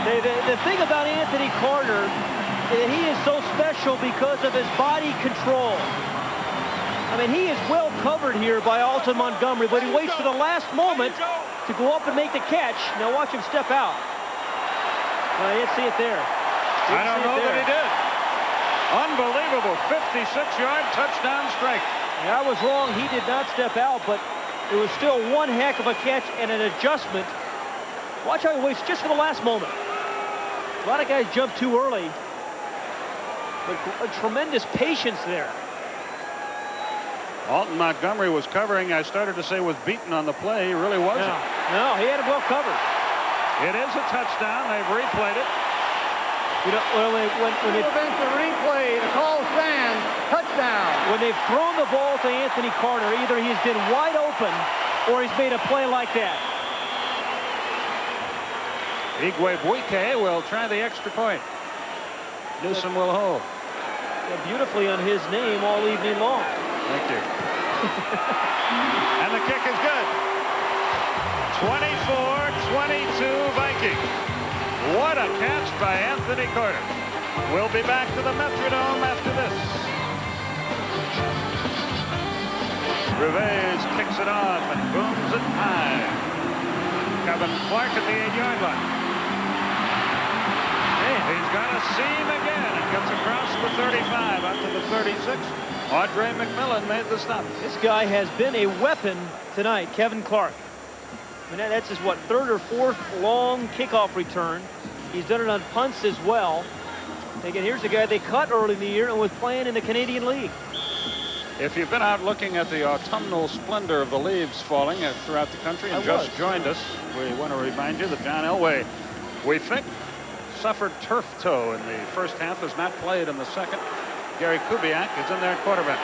The thing about Anthony Carter, he is so special because of his body control. I mean, he is well covered here by Alton Montgomery, but he waits for the last moment to go up and make the catch. Now watch him step out. I didn't see it there. I don't know that he did. Unbelievable 56-yard touchdown strike. Yeah, I was wrong. He did not step out, but it was still one heck of a catch and an adjustment. Watch how he waits just for the last moment. A lot of guys jump too early, but a tremendous patience there. Alton Montgomery was covering. I started to say was beaten on the play. He really wasn't. No, he had it well covered. It is a touchdown. They've replayed it. You know, when it events the replay, the call stands, touchdown. When they've thrown the ball to Anthony Carter, either he's been wide open or he's made a play like that. Igwebuike will try the extra point. Newsom will hold. Yeah, beautifully on his name all evening long. Thank you. And the kick is good. 24-22 Vikings. What a catch by Anthony Carter. We'll be back to the Metrodome after this. Rivers kicks it off and booms it high. Kevin Clark at the 8-yard line. He's got a seam again and gets across the 35 up to the 36. Audrey McMillan made the stop. This guy has been a weapon tonight, Kevin Clark. I mean, that's his, what, third or fourth long kickoff return. He's done it on punts as well. Again, here's a guy they cut early in the year and was playing in the Canadian League. If you've been out looking at the autumnal splendor of the leaves falling throughout the country and just joined us, we want to remind you that John Elway, we think, suffered turf toe in the first half, has not played in the second. Gary Kubiak is in there at quarterback.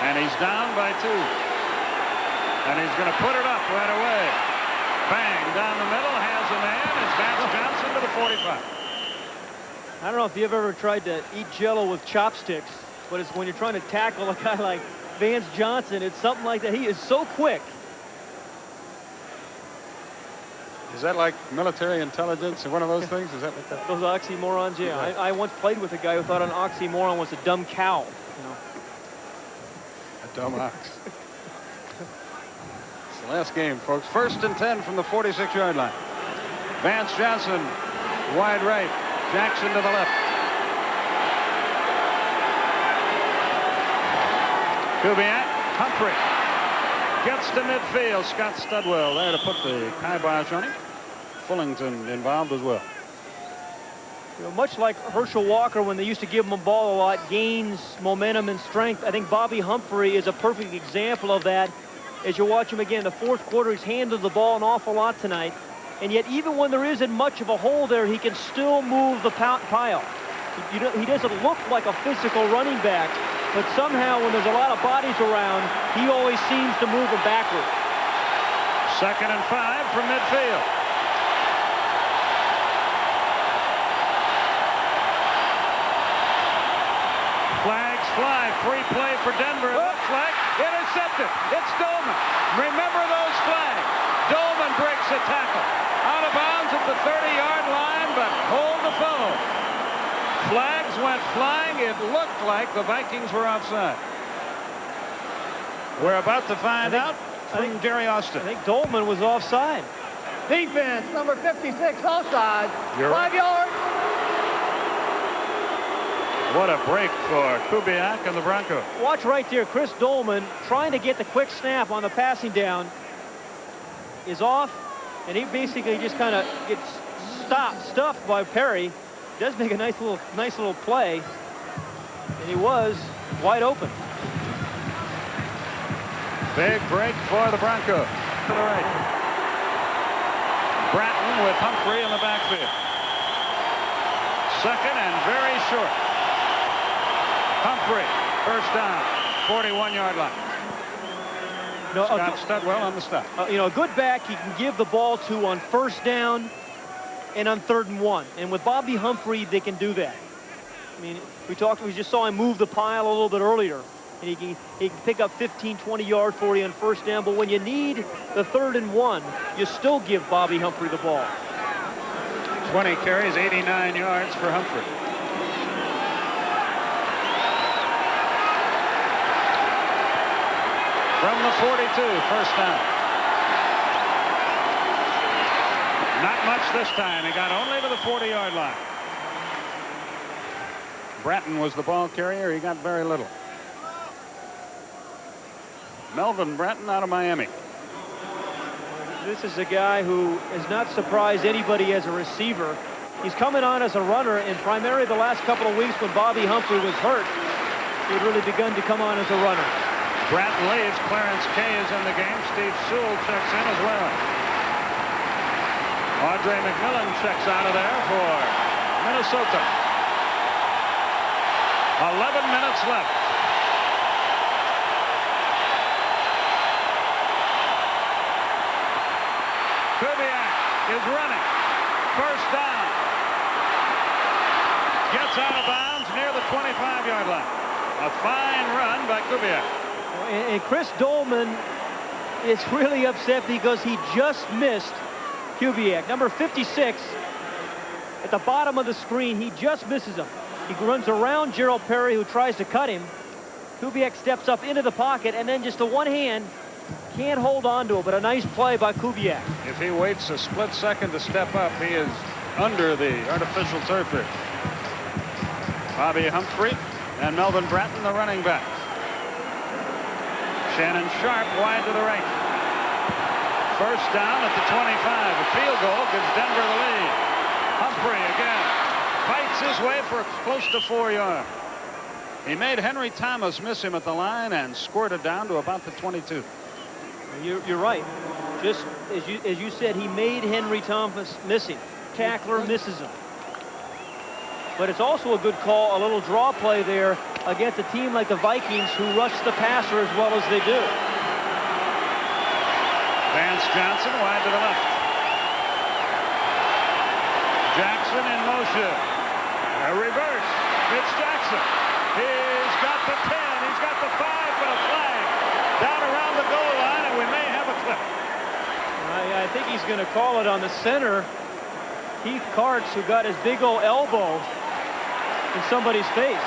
And he's down by 2. And he's going to put it up right away. Bang, down the middle, has a man. It's Vance Johnson to the 45. I don't know if you've ever tried to eat Jell-O with chopsticks, but it's when you're trying to tackle a guy like Vance Johnson, it's something like that. He is so quick. Is that like military intelligence or one of those things? Is that what that? Those oxymorons, yeah. I once played with a guy who thought an oxymoron was a dumb cow. You know. A dumb ox. It's the last game, folks. 1st and 10 from the 46-yard line. Vance Johnson, wide right. Jackson to the left. Kubiak, Humphrey. Gets to midfield. Scott Studwell there to put the kibosh on him. Fullington involved as well. You know, much like Herschel Walker, when they used to give him a ball a lot, gains momentum and strength. I think Bobby Humphrey is a perfect example of that. As you watch him again, the fourth quarter, he's handled the ball an awful lot tonight. And yet, even when there isn't much of a hole there, he can still move the pile. He doesn't look like a physical running back, but somehow when there's a lot of bodies around, he always seems to move them backward. 2nd and 5 from midfield. Flags fly. Free play for Denver. It looks like intercepted. It's Dolman. Remember those flags. Dolman breaks a tackle. Out of bounds at the 30-yard line, but hold the fellow. Flags went flying. It looked like the Vikings were offside. We're about to find out from Jerry Austin. I think Dolman was offside. Defense, number 56, offside. You're 5 yards. What a break for Kubiak and the Broncos. Watch right there. Chris Dolman trying to get the quick snap on the passing down is off, and he basically just kind of gets stuffed by Perry. Does make a nice little play, and he was wide open. Big break for the Broncos. To the right. Bratton with Humphrey in the backfield. 2nd and very short. Humphrey, first down, 41-yard line. No, Scott Studwell on the stop. A good back he can give the ball to on first down and on 3rd and 1. And with Bobby Humphrey, they can do that. I mean, we just saw him move the pile a little bit earlier. And he can pick up 15, 20 yards for you on first down. But when you need the 3rd and 1, you still give Bobby Humphrey the ball. 20 carries, 89 yards for Humphrey. From the 42, first down. Not much this time. He got only to the 40-yard line. Bratton was the ball carrier. He got very little. Melvin Bratton out of Miami. This is a guy who has not surprised anybody as a receiver. He's coming on as a runner, and primarily the last couple of weeks when Bobby Humphrey was hurt, he had really begun to come on as a runner. Bratton leads. Clarence Kay is in the game. Steve Sewell checks in as well. Audrey McMillan checks out of there for Minnesota. 11 minutes left. Kubiak is running. First down. Gets out of bounds near the 25-yard line. A fine run by Kubiak. And Chris Dolman is really upset because he just missed Kubiak. Number 56 at the bottom of the screen. He just misses him. He runs around Gerald Perry, who tries to cut him. Kubiak steps up into the pocket, and then just a one hand can't hold on to it, but a nice play by Kubiak. If he waits a split second to step up, he is under the artificial turf here. Bobby Humphrey and Melvin Bratton, the running backs. Shannon Sharp wide to the right. First down at the 25. A field goal gives Denver the lead. Humphrey again fights his way for close to 4 yards. He made Henry Thomas miss him at the line and squirted down to about the 22. You're right. Just as you said, he made Henry Thomas miss him. Tackler misses him. But it's also a good call, a little draw play there against a team like the Vikings, who rush the passer as well as they do. Vance Johnson wide to the left. Jackson in motion. A reverse. It's Jackson. He's got the 10. He's got the 5, but a flag down around the goal line, and we may have a clip. I think he's going to call it on the center, Keith Karts, who got his big old elbow in somebody's face.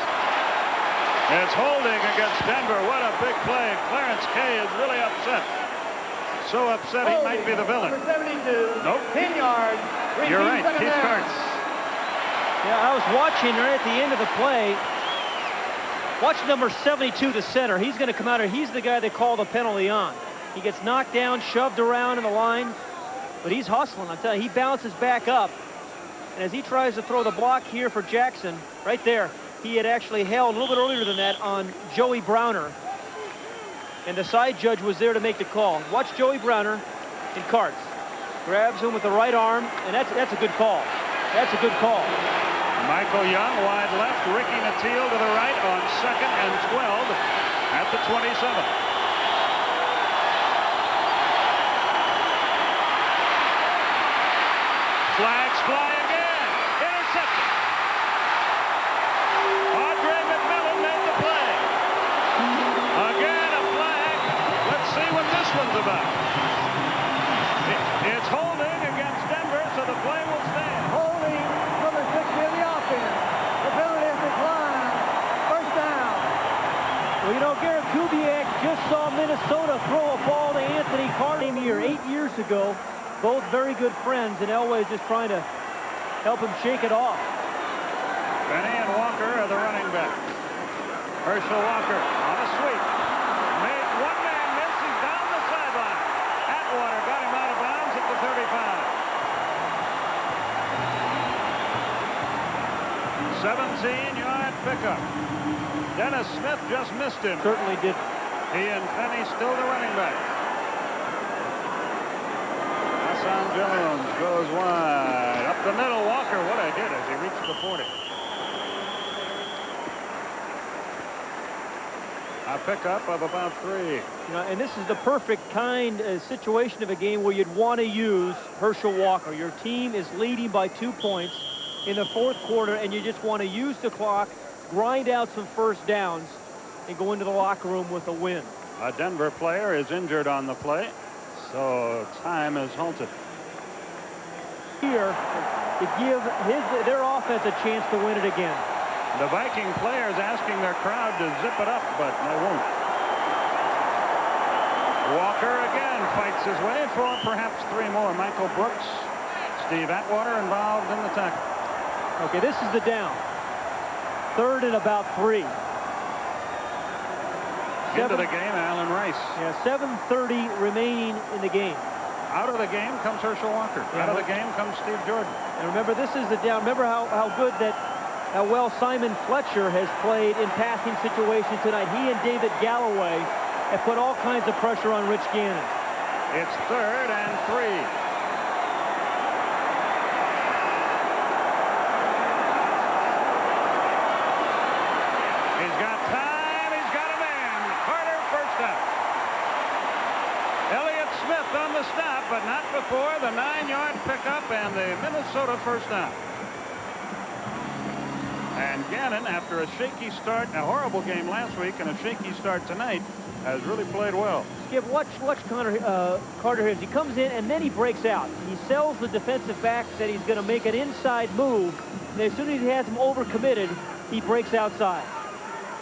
It's holding against Denver. What a big play. Clarence Kay is really upset. So upset he might be the villain. Number 72. Nope. 10 yards. You're right. Keith Karts. Yeah, I was watching right at the end of the play. Watch number 72, the center. He's going to come out here. He's the guy they call the penalty on. He gets knocked down, shoved around in the line, but he's hustling. I'm telling you, he bounces back up. And as he tries to throw the block here for Jackson, right there, he had actually held a little bit earlier than that on Joey Browner. And the side judge was there to make the call. Watch Joey Browner and Karts. Grabs him with the right arm, and that's a good call. That's a good call. Michael Young wide left. Ricky Natil to the right on 2nd and 12 at the 27. Flags fly again. Intercepted. Audrey McMillan made the play. Again a flag. Let's see what this one's about. It's holding against Denver, so the play will stand. Holding number 60 of the offense. The penalty is declined. First down. Well, you know, Garrett Kubiak just saw Minnesota throw a ball to Anthony Carter here 8 years ago. Both very good friends, and Elway is just trying to help him shake it off. Benny and Walker are the running backs. Herschel Walker on a sweep. Made one man miss. He's down the sideline. Atwater got him out of bounds at the 35. 17-yard pickup. Dennis Smith just missed him. Certainly did. He and Penny still the running back. Hassan Jones goes wide. Up the middle, Walker. What a hit as he reached the 40. A pickup of about 3. You know, and this is the perfect kind of situation of a game where you'd want to use Herschel Walker. Your team is leading by 2 points in the 4th quarter, and you just want to use the clock, grind out some first downs, and go into the locker room with a win. A Denver player is injured on the play, so time is halted. Here to give their offense a chance to win it again. The Viking players asking their crowd to zip it up, but they won't. Walker again fights his way for perhaps 3 more. Michael Brooks, Steve Atwater involved in the tackle. Okay, this is the down. 3rd and about 3. Into the game, Alan Rice. Yeah, 7:30 remaining in the game. Out of the game comes Herschel Walker. Yeah. Out of the game comes Steve Jordan. And remember, this is the down. Remember how well Simon Fletcher has played in passing situations tonight. He and David Galloway have put all kinds of pressure on Rich Gannon. It's 3rd and 3. He's got time. He's got a man. Carter, first down. Elliott Smith on the stop, but not before the 9-yard pickup and the Minnesota first down. And Gannon, after a shaky start, a horrible game last week, and a shaky start tonight, has really played well. Skip, watch Carter here. He comes in and then he breaks out. He sells the defensive backs that he's going to make an inside move. And as soon as he has him overcommitted, he breaks outside.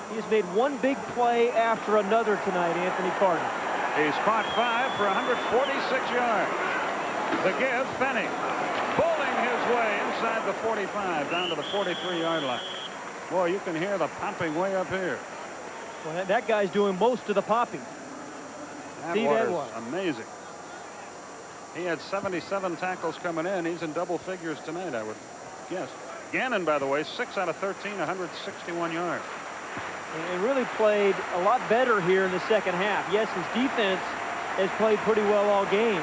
He has made one big play after another tonight, Anthony Carter. He's caught 5 for 146 yards. The give, Fenny. Bowling his way inside the 45, down to the 43-yard line. Boy, you can hear the popping way up here. Well, that guy's doing most of the popping. Steve Atwater. Amazing. He had 77 tackles coming in. He's in double figures tonight, I would guess. Gannon, by the way, 6 out of 13, 161 yards. And really played a lot better here in the second half. Yes, his defense has played pretty well all game,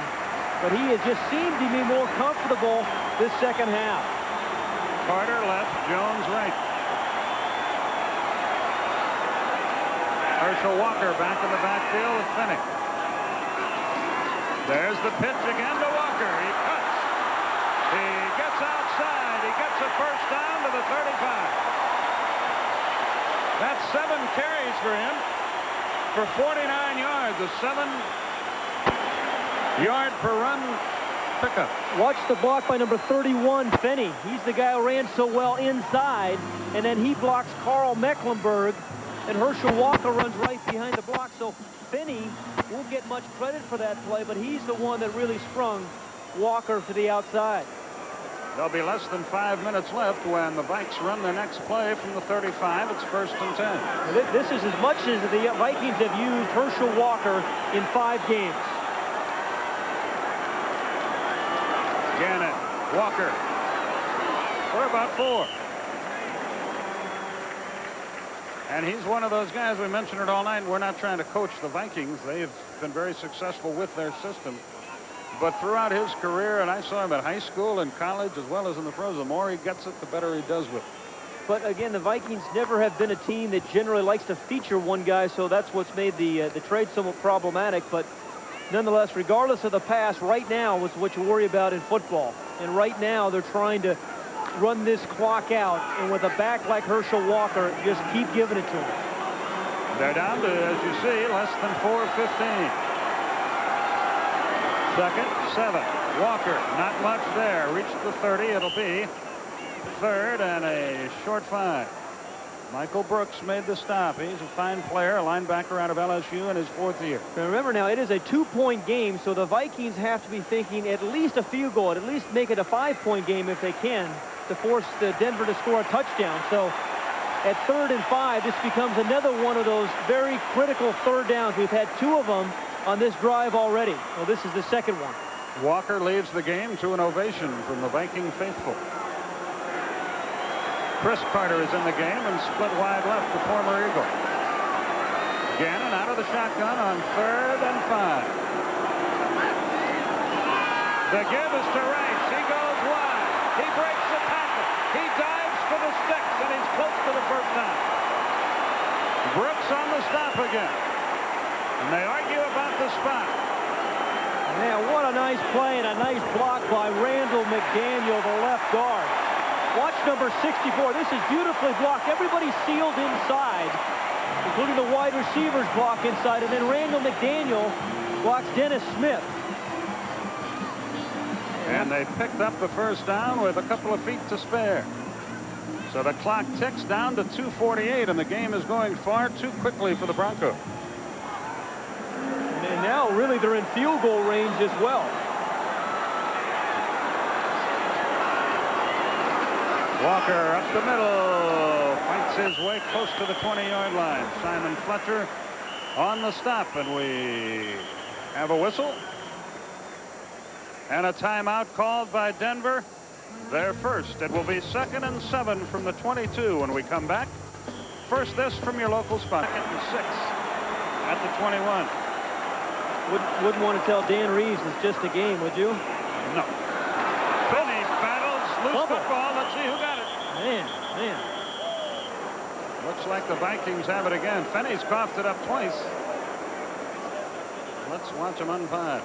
but he has just seemed to be more comfortable this second half. Carter left, Jones right. Herschel Walker back in the backfield with Finney. There's the pitch again to Walker. He cuts. He gets outside. He gets a first down to the 35. That's 7 carries for him for 49 yards. A 7-yard per run pickup. Watch the block by number 31, Finney. He's the guy who ran so well inside, and then he blocks Carl Mecklenburg, and Herschel Walker runs right behind the block. So Finney won't get much credit for that play, but he's the one that really sprung Walker to the outside. There'll be less than 5 minutes left when the Vikes run their next play from the 35. It's 1st and 10. This is as much as the Vikings have used Herschel Walker in 5 games. Gannon, Walker, for about 4. And he's one of those guys, we mentioned it all night, we're not trying to coach the Vikings. They've been very successful with their system. But throughout his career, and I saw him at high school and college as well as in the pros, the more he gets it, the better he does with it. But again, the Vikings never have been a team that generally likes to feature one guy, so that's what's made the trade somewhat problematic. But nonetheless, regardless of the pass, right now is what you worry about in football. And right now, they're trying to run this clock out, and with a back like Herschel Walker, just keep giving it to him. They're down to, as you see, less than 4:15. 2nd, 7. Walker, not much there. Reached the 30. It'll be 3rd and a short 5. Michael Brooks made the stop. He's a fine player, a linebacker out of LSU in his 4th year. Now remember now, it is a 2-point game, so the Vikings have to be thinking at least a field goal, at least make it a 5-point game if they can, to force the Denver to score a touchdown. So at 3rd and 5, this becomes another one of those very critical 3rd downs. We've had 2 of them on this drive already. Well, this is the 2nd one. Walker leads the game to an ovation from the Viking faithful. Chris Carter is in the game and split wide left, the former Eagle. Gannon out of the shotgun on 3rd and 5. The give is to Rice. He goes wide. He breaks the tackle. He dives for the sticks, and he's close to the first down. Brooks on the stop again. And they argue about the spot. Man, what a nice play and a nice block by Randall McDaniel, the left guard. Watch number 64. This is beautifully blocked. Everybody's sealed inside, including the wide receivers block inside. And then Randall McDaniel blocks Dennis Smith. And they picked up the first down with a couple of feet to spare. So the clock ticks down to 2:48, and the game is going far too quickly for the Broncos. And now, really, they're in field goal range as well. Walker up the middle, fights his way close to the 20-yard line. Simon Fletcher on the stop, and we have a whistle. And a timeout called by Denver. Their first. It will be 2nd and 7 from the 22 when we come back. First, this from your local spot. 2nd and 6 at the 21. Wouldn't want to tell Dan Reeves it's just a game, would you? No. Finney battles loose football. Let's see who got it. Man. Looks like the Vikings have it again. Finney's coughed it up twice. Let's watch him umpire.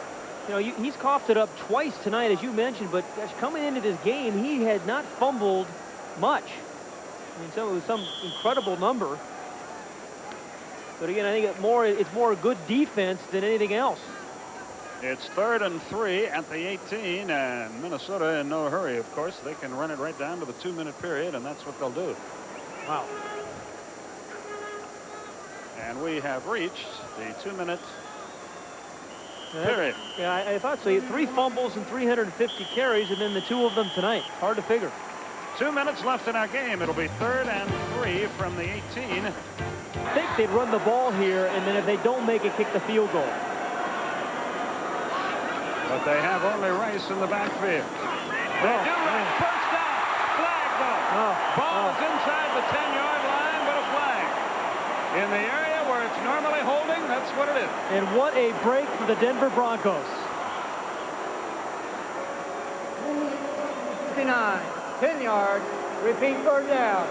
You know, he's coughed it up twice tonight, as you mentioned, but coming into this game, he had not fumbled much. I mean, it was some incredible number. But again, I think it's more good defense than anything else. It's 3rd and 3 at the 18, and Minnesota in no hurry, of course. They can run it right down to the 2-minute period, and that's what they'll do. Wow. And we have reached the 2-minute period. Yeah, I thought so. He had 3 fumbles and 350 carries, and then the 2 of them tonight. Hard to figure. 2 minutes left in our game. It'll be 3rd and 3 from the 18. I think they'd run the ball here, and then if they don't make it, kick the field goal. But they have only Rice in the backfield. They do run. First down. Flag though. Ball is inside the 10-yard line, but a flag. In the area where it's normally holding, that's what it is. And what a break for the Denver Broncos. 59, 10 yards, repeat 3rd down.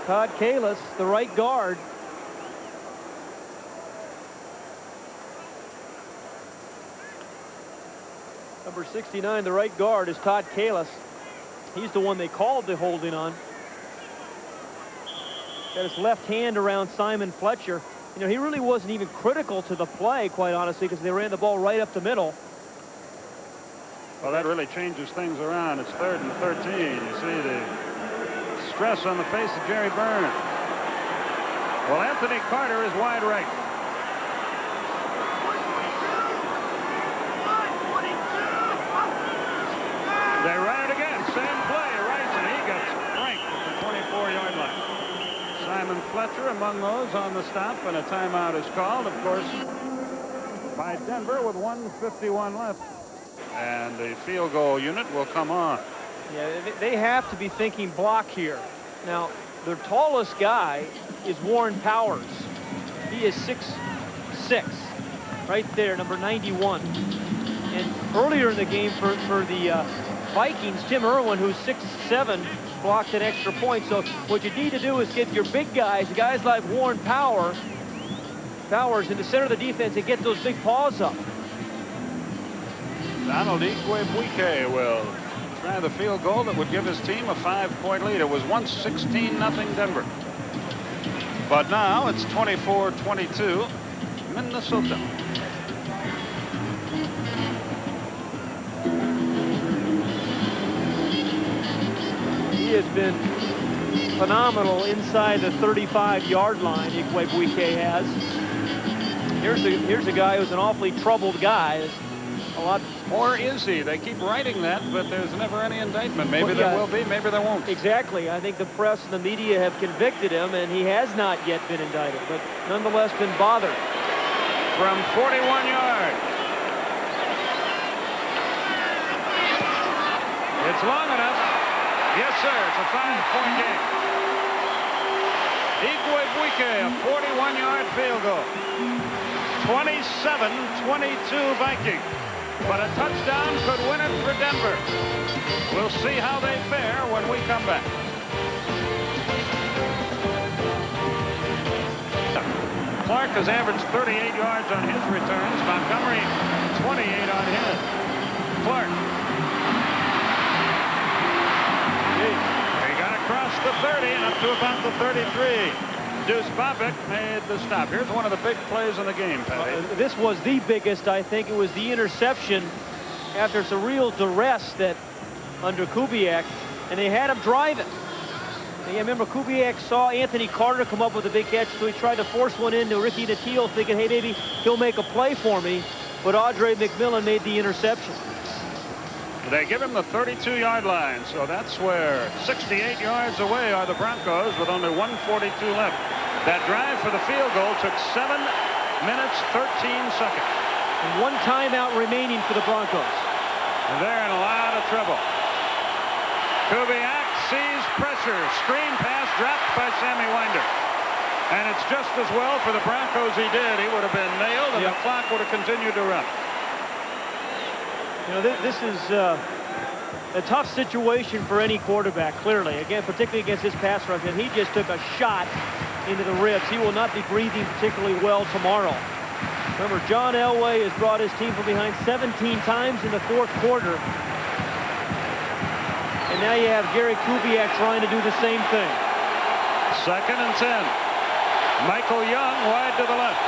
Todd Kalis, the right guard. Number 69, the right guard, is Todd Kalis. He's the one they called the holding on. Got his left hand around Simon Fletcher. You know, he really wasn't even critical to the play, quite honestly, because they ran the ball right up the middle. Well, that really changes things around. It's 3rd and 13. You see the stress on the face of Jerry Byrne. Well, Anthony Carter is wide right. They run it again. Same play. Rice, and he gets ranked at the 24-yard line. Simon Fletcher among those on the stop, and a timeout is called, of course, by Denver with 1:51 left. And the field goal unit will come on. Yeah, they have to be thinking block here. Now, their tallest guy is Warren Powers. He is 6'6", right there, number 91. And earlier in the game for the Vikings, Tim Irwin, who's 6'7", blocked an extra point. So what you need to do is get your big guys like Warren Powers in the center of the defense and get those big paws up. Donald Igwebuike will try the field goal that would give his team a 5-point lead. It was once 16-0 Denver. But now it's 24-22 Minnesota. He has been phenomenal inside the 35-yard line, Igwebuike has. Here's a guy who's an awfully troubled guy. Or is he? They keep writing that, but there's never any indictment. Maybe there will be, maybe there won't. Exactly. I think the press and the media have convicted him, and he has not yet been indicted, but nonetheless been bothered. From 41 yards. It's long enough. Yes, sir. It's a 5-point game. Igwebuike, a 41-yard field goal. 27-22 Vikings. But a touchdown could win it for Denver. We'll see how they fare when we come back. Clark has averaged 38 yards on his returns. Montgomery 28 on his. Clark. He got across the 30 and up to about the 33. Deuce Bobbick made the stop. Here's one of the big plays in the game, Patty. This was the biggest, I think. It was the interception after some real duress that under Kubiak, and they had him driving. And I remember Kubiak saw Anthony Carter come up with a big catch, so he tried to force one into Ricky Nattiel, thinking, hey, maybe he'll make a play for me. But Audrey McMillan made the interception. They give him the 32-yard line, so that's where 68 yards away are the Broncos with only 1:42 left. That drive for the field goal took 7 minutes, 13 seconds. And one timeout remaining for the Broncos. And they're in a lot of trouble. Kubiak sees pressure. Screen pass dropped by Sammy Winder. And it's just as well for the Broncos he did. He would have been nailed, and the clock would have continued to run. You know, this is a tough situation for any quarterback, clearly. Again, particularly against this pass rush, and he just took a shot into the ribs. He will not be breathing particularly well tomorrow. Remember, John Elway has brought his team from behind 17 times in the fourth quarter. And now you have Gary Kubiak trying to do the same thing. 2nd and 10. Michael Young wide to the left.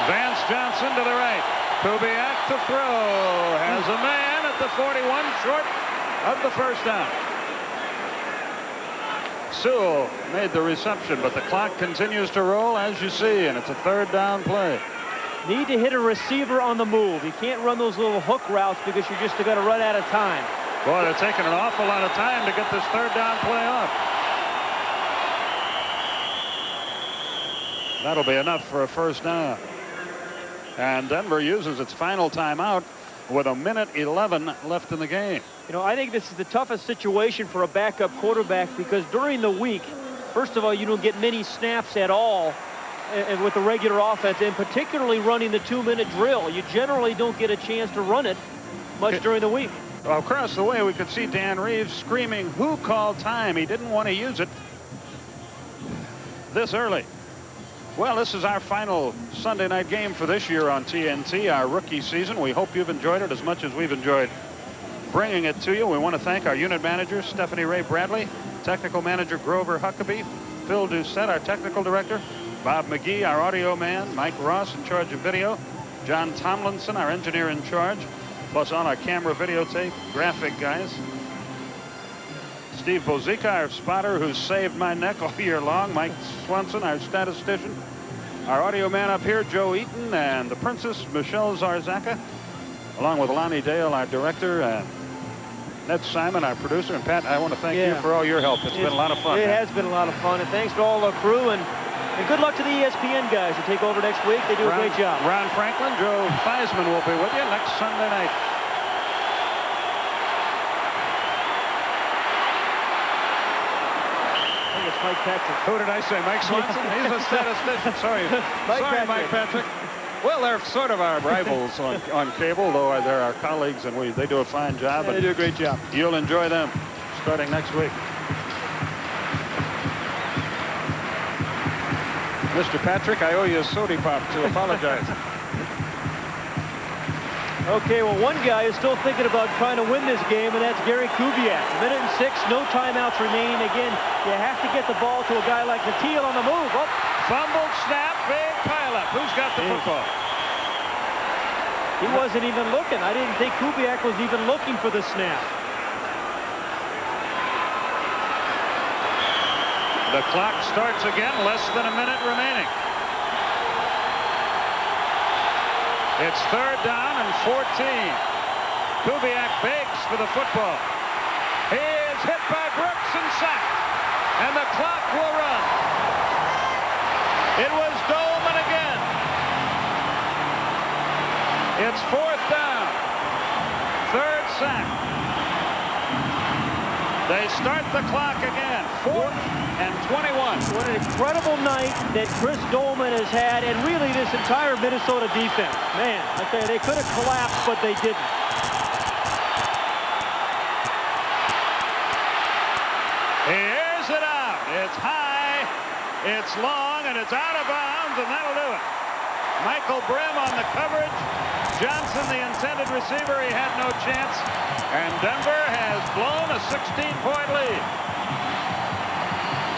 Vance Johnson to the right. Kubiak to throw. Has a man at the 41, short of the first down. Sewell made the reception, but the clock continues to roll, as you see, and it's a 3rd down play. Need to hit a receiver on the move. You can't run those little hook routes because you're just going to run out of time. Boy, they're taking an awful lot of time to get this 3rd down play off. That'll be enough for a first down. And Denver uses its final timeout with 1:11 left in the game. You know, I think this is the toughest situation for a backup quarterback because during the week, first of all, you don't get many snaps at all with the regular offense, and particularly running the 2-minute drill. You generally don't get a chance to run it much during the week. Well, across the way, we could see Dan Reeves screaming, "Who called time?" He didn't want to use it this early. Well, this is our final Sunday night game for this year on TNT, our rookie season. We hope you've enjoyed it as much as we've enjoyed bringing it to you. We want to thank our unit manager, Stephanie Ray Bradley, technical manager, Grover Huckabee, Phil Doucette, our technical director, Bob McGee, our audio man, Mike Ross in charge of video, John Tomlinson, our engineer in charge, plus on our camera, videotape, graphic guys. Steve Bozica, our spotter, who's saved my neck all year long. Mike Swanson, our statistician. Our audio man up here, Joe Eaton, and the princess, Michelle Zarzaka, along with Lonnie Dale, our director, and Ned Simon, our producer. And Pat, I want to thank you for all your help. It's been a lot of fun. It has been a lot of fun, and thanks to all the crew, and good luck to the ESPN guys who take over next week. They do a great job. Ron Franklin, Joe Theismann will be with you next Sunday night. Mike Patrick. Who did I say? Mike Swanson? He's a statistician. Sorry. Mike Patrick. Well, they're sort of our rivals on cable, though they're our colleagues, and they do a fine job. They do a great job. You'll enjoy them starting next week. Mr. Patrick, I owe you a soda pop to apologize. Okay, well, one guy is still thinking about trying to win this game, and that's Gary Kubiak. 1:06, no timeouts remaining. Again, you have to get the ball to a guy like Nattiel on the move. Oh. Fumbled snap, big pileup. Who's got the football? He wasn't even looking. I didn't think Kubiak was even looking for the snap. The clock starts again, less than a minute remaining. It's 3rd down and 14. Kubiak begs for the football. He is hit by Brooks and sacked. And the clock will run. It was Dolman again. It's 4th down. 3rd sack. They start the clock again. 4th and 21. What an incredible night that Chris Dolman has had, and really this entire Minnesota defense. Man, I tell you, they could have collapsed, but they didn't. He airs it out. It's high. It's long, and it's out of bounds, and that'll do it. Michael Brim on the coverage. Johnson, the intended receiver, he had no chance. And Denver has blown a 16-point lead.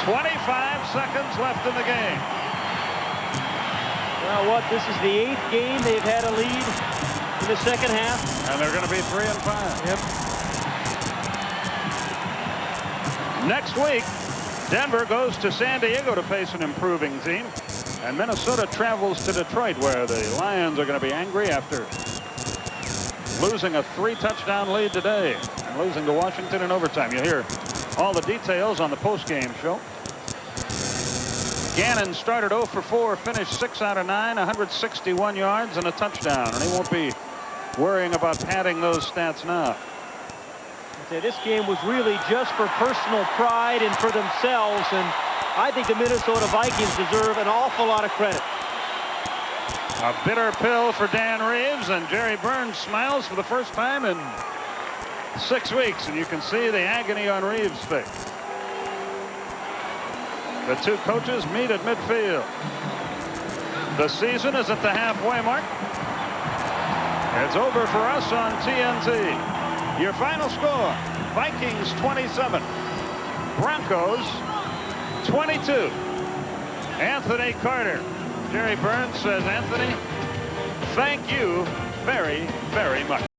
25 seconds left in the game. Well, what? This is the 8th game they've had a lead in the second half. And they're going to be 3 and 5. Yep. Next week, Denver goes to San Diego to face an improving team. And Minnesota travels to Detroit, where the Lions are going to be angry after losing a 3-touchdown lead today and losing to Washington in overtime. You hear all the details on the postgame show. Gannon started 0 for 4, finished 6 out of 9, 161 yards and a touchdown. And he won't be worrying about padding those stats now. I'd say this game was really just for personal pride and for themselves. And I think the Minnesota Vikings deserve an awful lot of credit. A bitter pill for Dan Reeves, and Jerry Burns smiles for the first time in 6 weeks, and you can see the agony on Reeves' face. The two coaches meet at midfield. The season is at the halfway mark. It's over for us on TNT. Your final score: Vikings 27, Broncos 22. Anthony Carter. Jerry Burns says, Anthony, thank you very, very much.